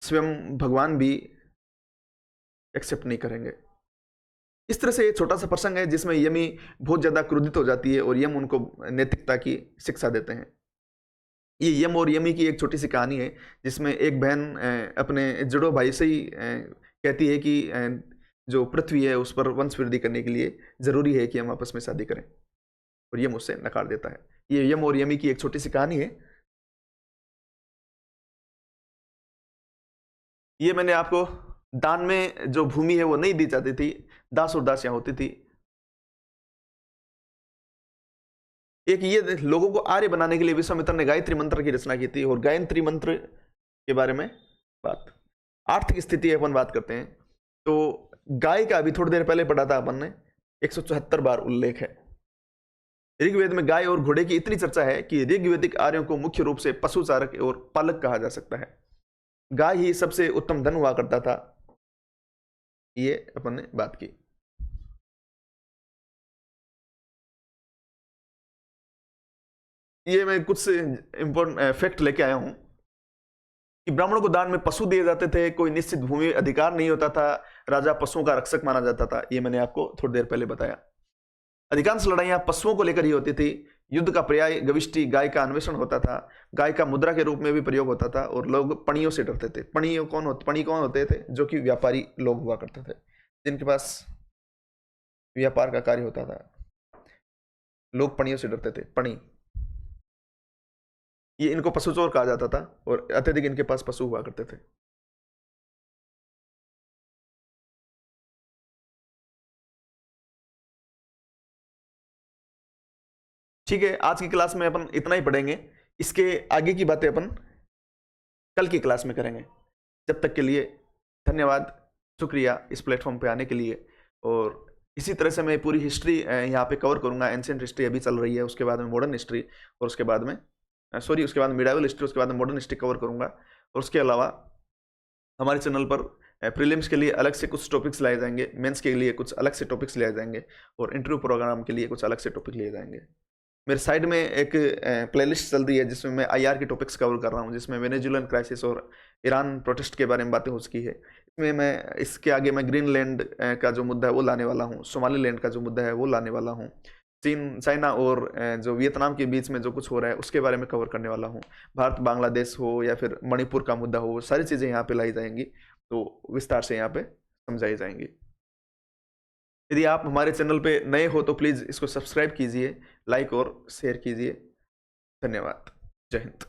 स्वयं भगवान भी एक्सेप्ट नहीं करेंगे। इस तरह से ये छोटा सा प्रसंग है जिसमें यमी बहुत ज्यादा क्रोधित हो जाती है और यम उनको नैतिकता की शिक्षा देते हैं। ये यम और यमी की एक छोटी सी कहानी है जिसमें एक बहन अपने जुड़ो भाई से ही कहती है कि जो पृथ्वी है उस पर वंश वृद्धि करने के लिए जरूरी है कि हम आपस में शादी करें, और यम उससे नकार देता है। ये यम और यमी की एक छोटी सी कहानी है। ये मैंने आपको दान में जो भूमि है वो नहीं दी जाती थी, दास और दासियां होती थी। एक ये लोगों को आर्य बनाने के लिए विश्वामित्र ने गायत्री मंत्र की रचना की थी, और गायत्री मंत्र के बारे में बात, आर्थिक स्थिति अपन बात करते हैं तो गाय का अभी थोड़ी देर पहले पढ़ा था अपन ने, 174 बार उल्लेख है। ऋग्वेद में गाय और घोड़े की इतनी चर्चा है कि ऋग्वेदिक आर्यों को मुख्य रूप से पशुचारक और पालक कहा जा सकता है। गाय ही सबसे उत्तम धन हुआ करता था, ये अपन ने बात की। ये मैं कुछ इंपॉर्टेंट फैक्ट लेके आया हूं कि ब्राह्मणों को दान में पशु दिए जाते थे, कोई निश्चित भूमि अधिकार नहीं होता था, राजा पशुओं का रक्षक माना जाता था, ये मैंने आपको थोड़ी देर पहले बताया। अधिकांश लड़ाइयां पशुओं को लेकर ही होती थी। युद्ध का पर्याय गविष्टि गाय का अन्वेषण होता था, गाय का मुद्रा के रूप में भी प्रयोग होता था, और लोग पणियों से डरते थे। पणी कौन होते थे? जो कि व्यापारी लोग हुआ करते थे, जिनके पास व्यापार का कार्य होता था, लोग पणियों से डरते थे। पणी, ये इनको पशु चोर कहा जाता था, और अत्यधिक इनके पास पशु हुआ करते थे। ठीक है, आज की क्लास में अपन इतना ही पढ़ेंगे। इसके आगे की बातें अपन कल की क्लास में करेंगे। जब तक के लिए धन्यवाद, शुक्रिया इस प्लेटफॉर्म पे आने के लिए। और इसी तरह से मैं पूरी हिस्ट्री यहाँ पे कवर करूंगा। एंशिएंट हिस्ट्री अभी चल रही है, उसके बाद में मॉडर्न हिस्ट्री, और उसके बाद में उसके बाद मिडाइवल हिस्ट्री, उसके बाद में मॉडर्न हिस्ट्री कवर करूंगा। और उसके अलावा हमारे चैनल पर प्रीलिम्स के लिए अलग से कुछ टॉपिक्स लाए जाएंगे, मेंस के लिए कुछ अलग से टॉपिक्स लिए जाएंगे, और इंटरव्यू प्रोग्राम के लिए कुछ अलग से टॉपिक लिए जाएंगे। मेरे साइड में एक प्लेलिस्ट चल रही है जिसमें मैं आईआर के टॉपिक्स कवर कर रहा हूँ, जिसमें वेनेजुएलन क्राइसिस और ईरान प्रोटेस्ट के बारे में बातें हो चुकी है। इसमें मैं इसके आगे मैं ग्रीनलैंड का जो मुद्दा है वो लाने वाला हूँ, सोमालीलैंड का जो मुद्दा है वो लाने वाला हूँ, चीन चाइना और जो वियतनाम के बीच में जो कुछ हो रहा है उसके बारे में कवर करने वाला हूँ। भारत बांग्लादेश हो या फिर मणिपुर का मुद्दा हो, सारी चीज़ें यहाँ पे लाई जाएंगी, तो विस्तार से यहाँ पे समझाई जाएंगी। यदि आप हमारे चैनल पे नए हो तो प्लीज़ इसको सब्सक्राइब कीजिए, लाइक और शेयर कीजिए। धन्यवाद। जय हिंद।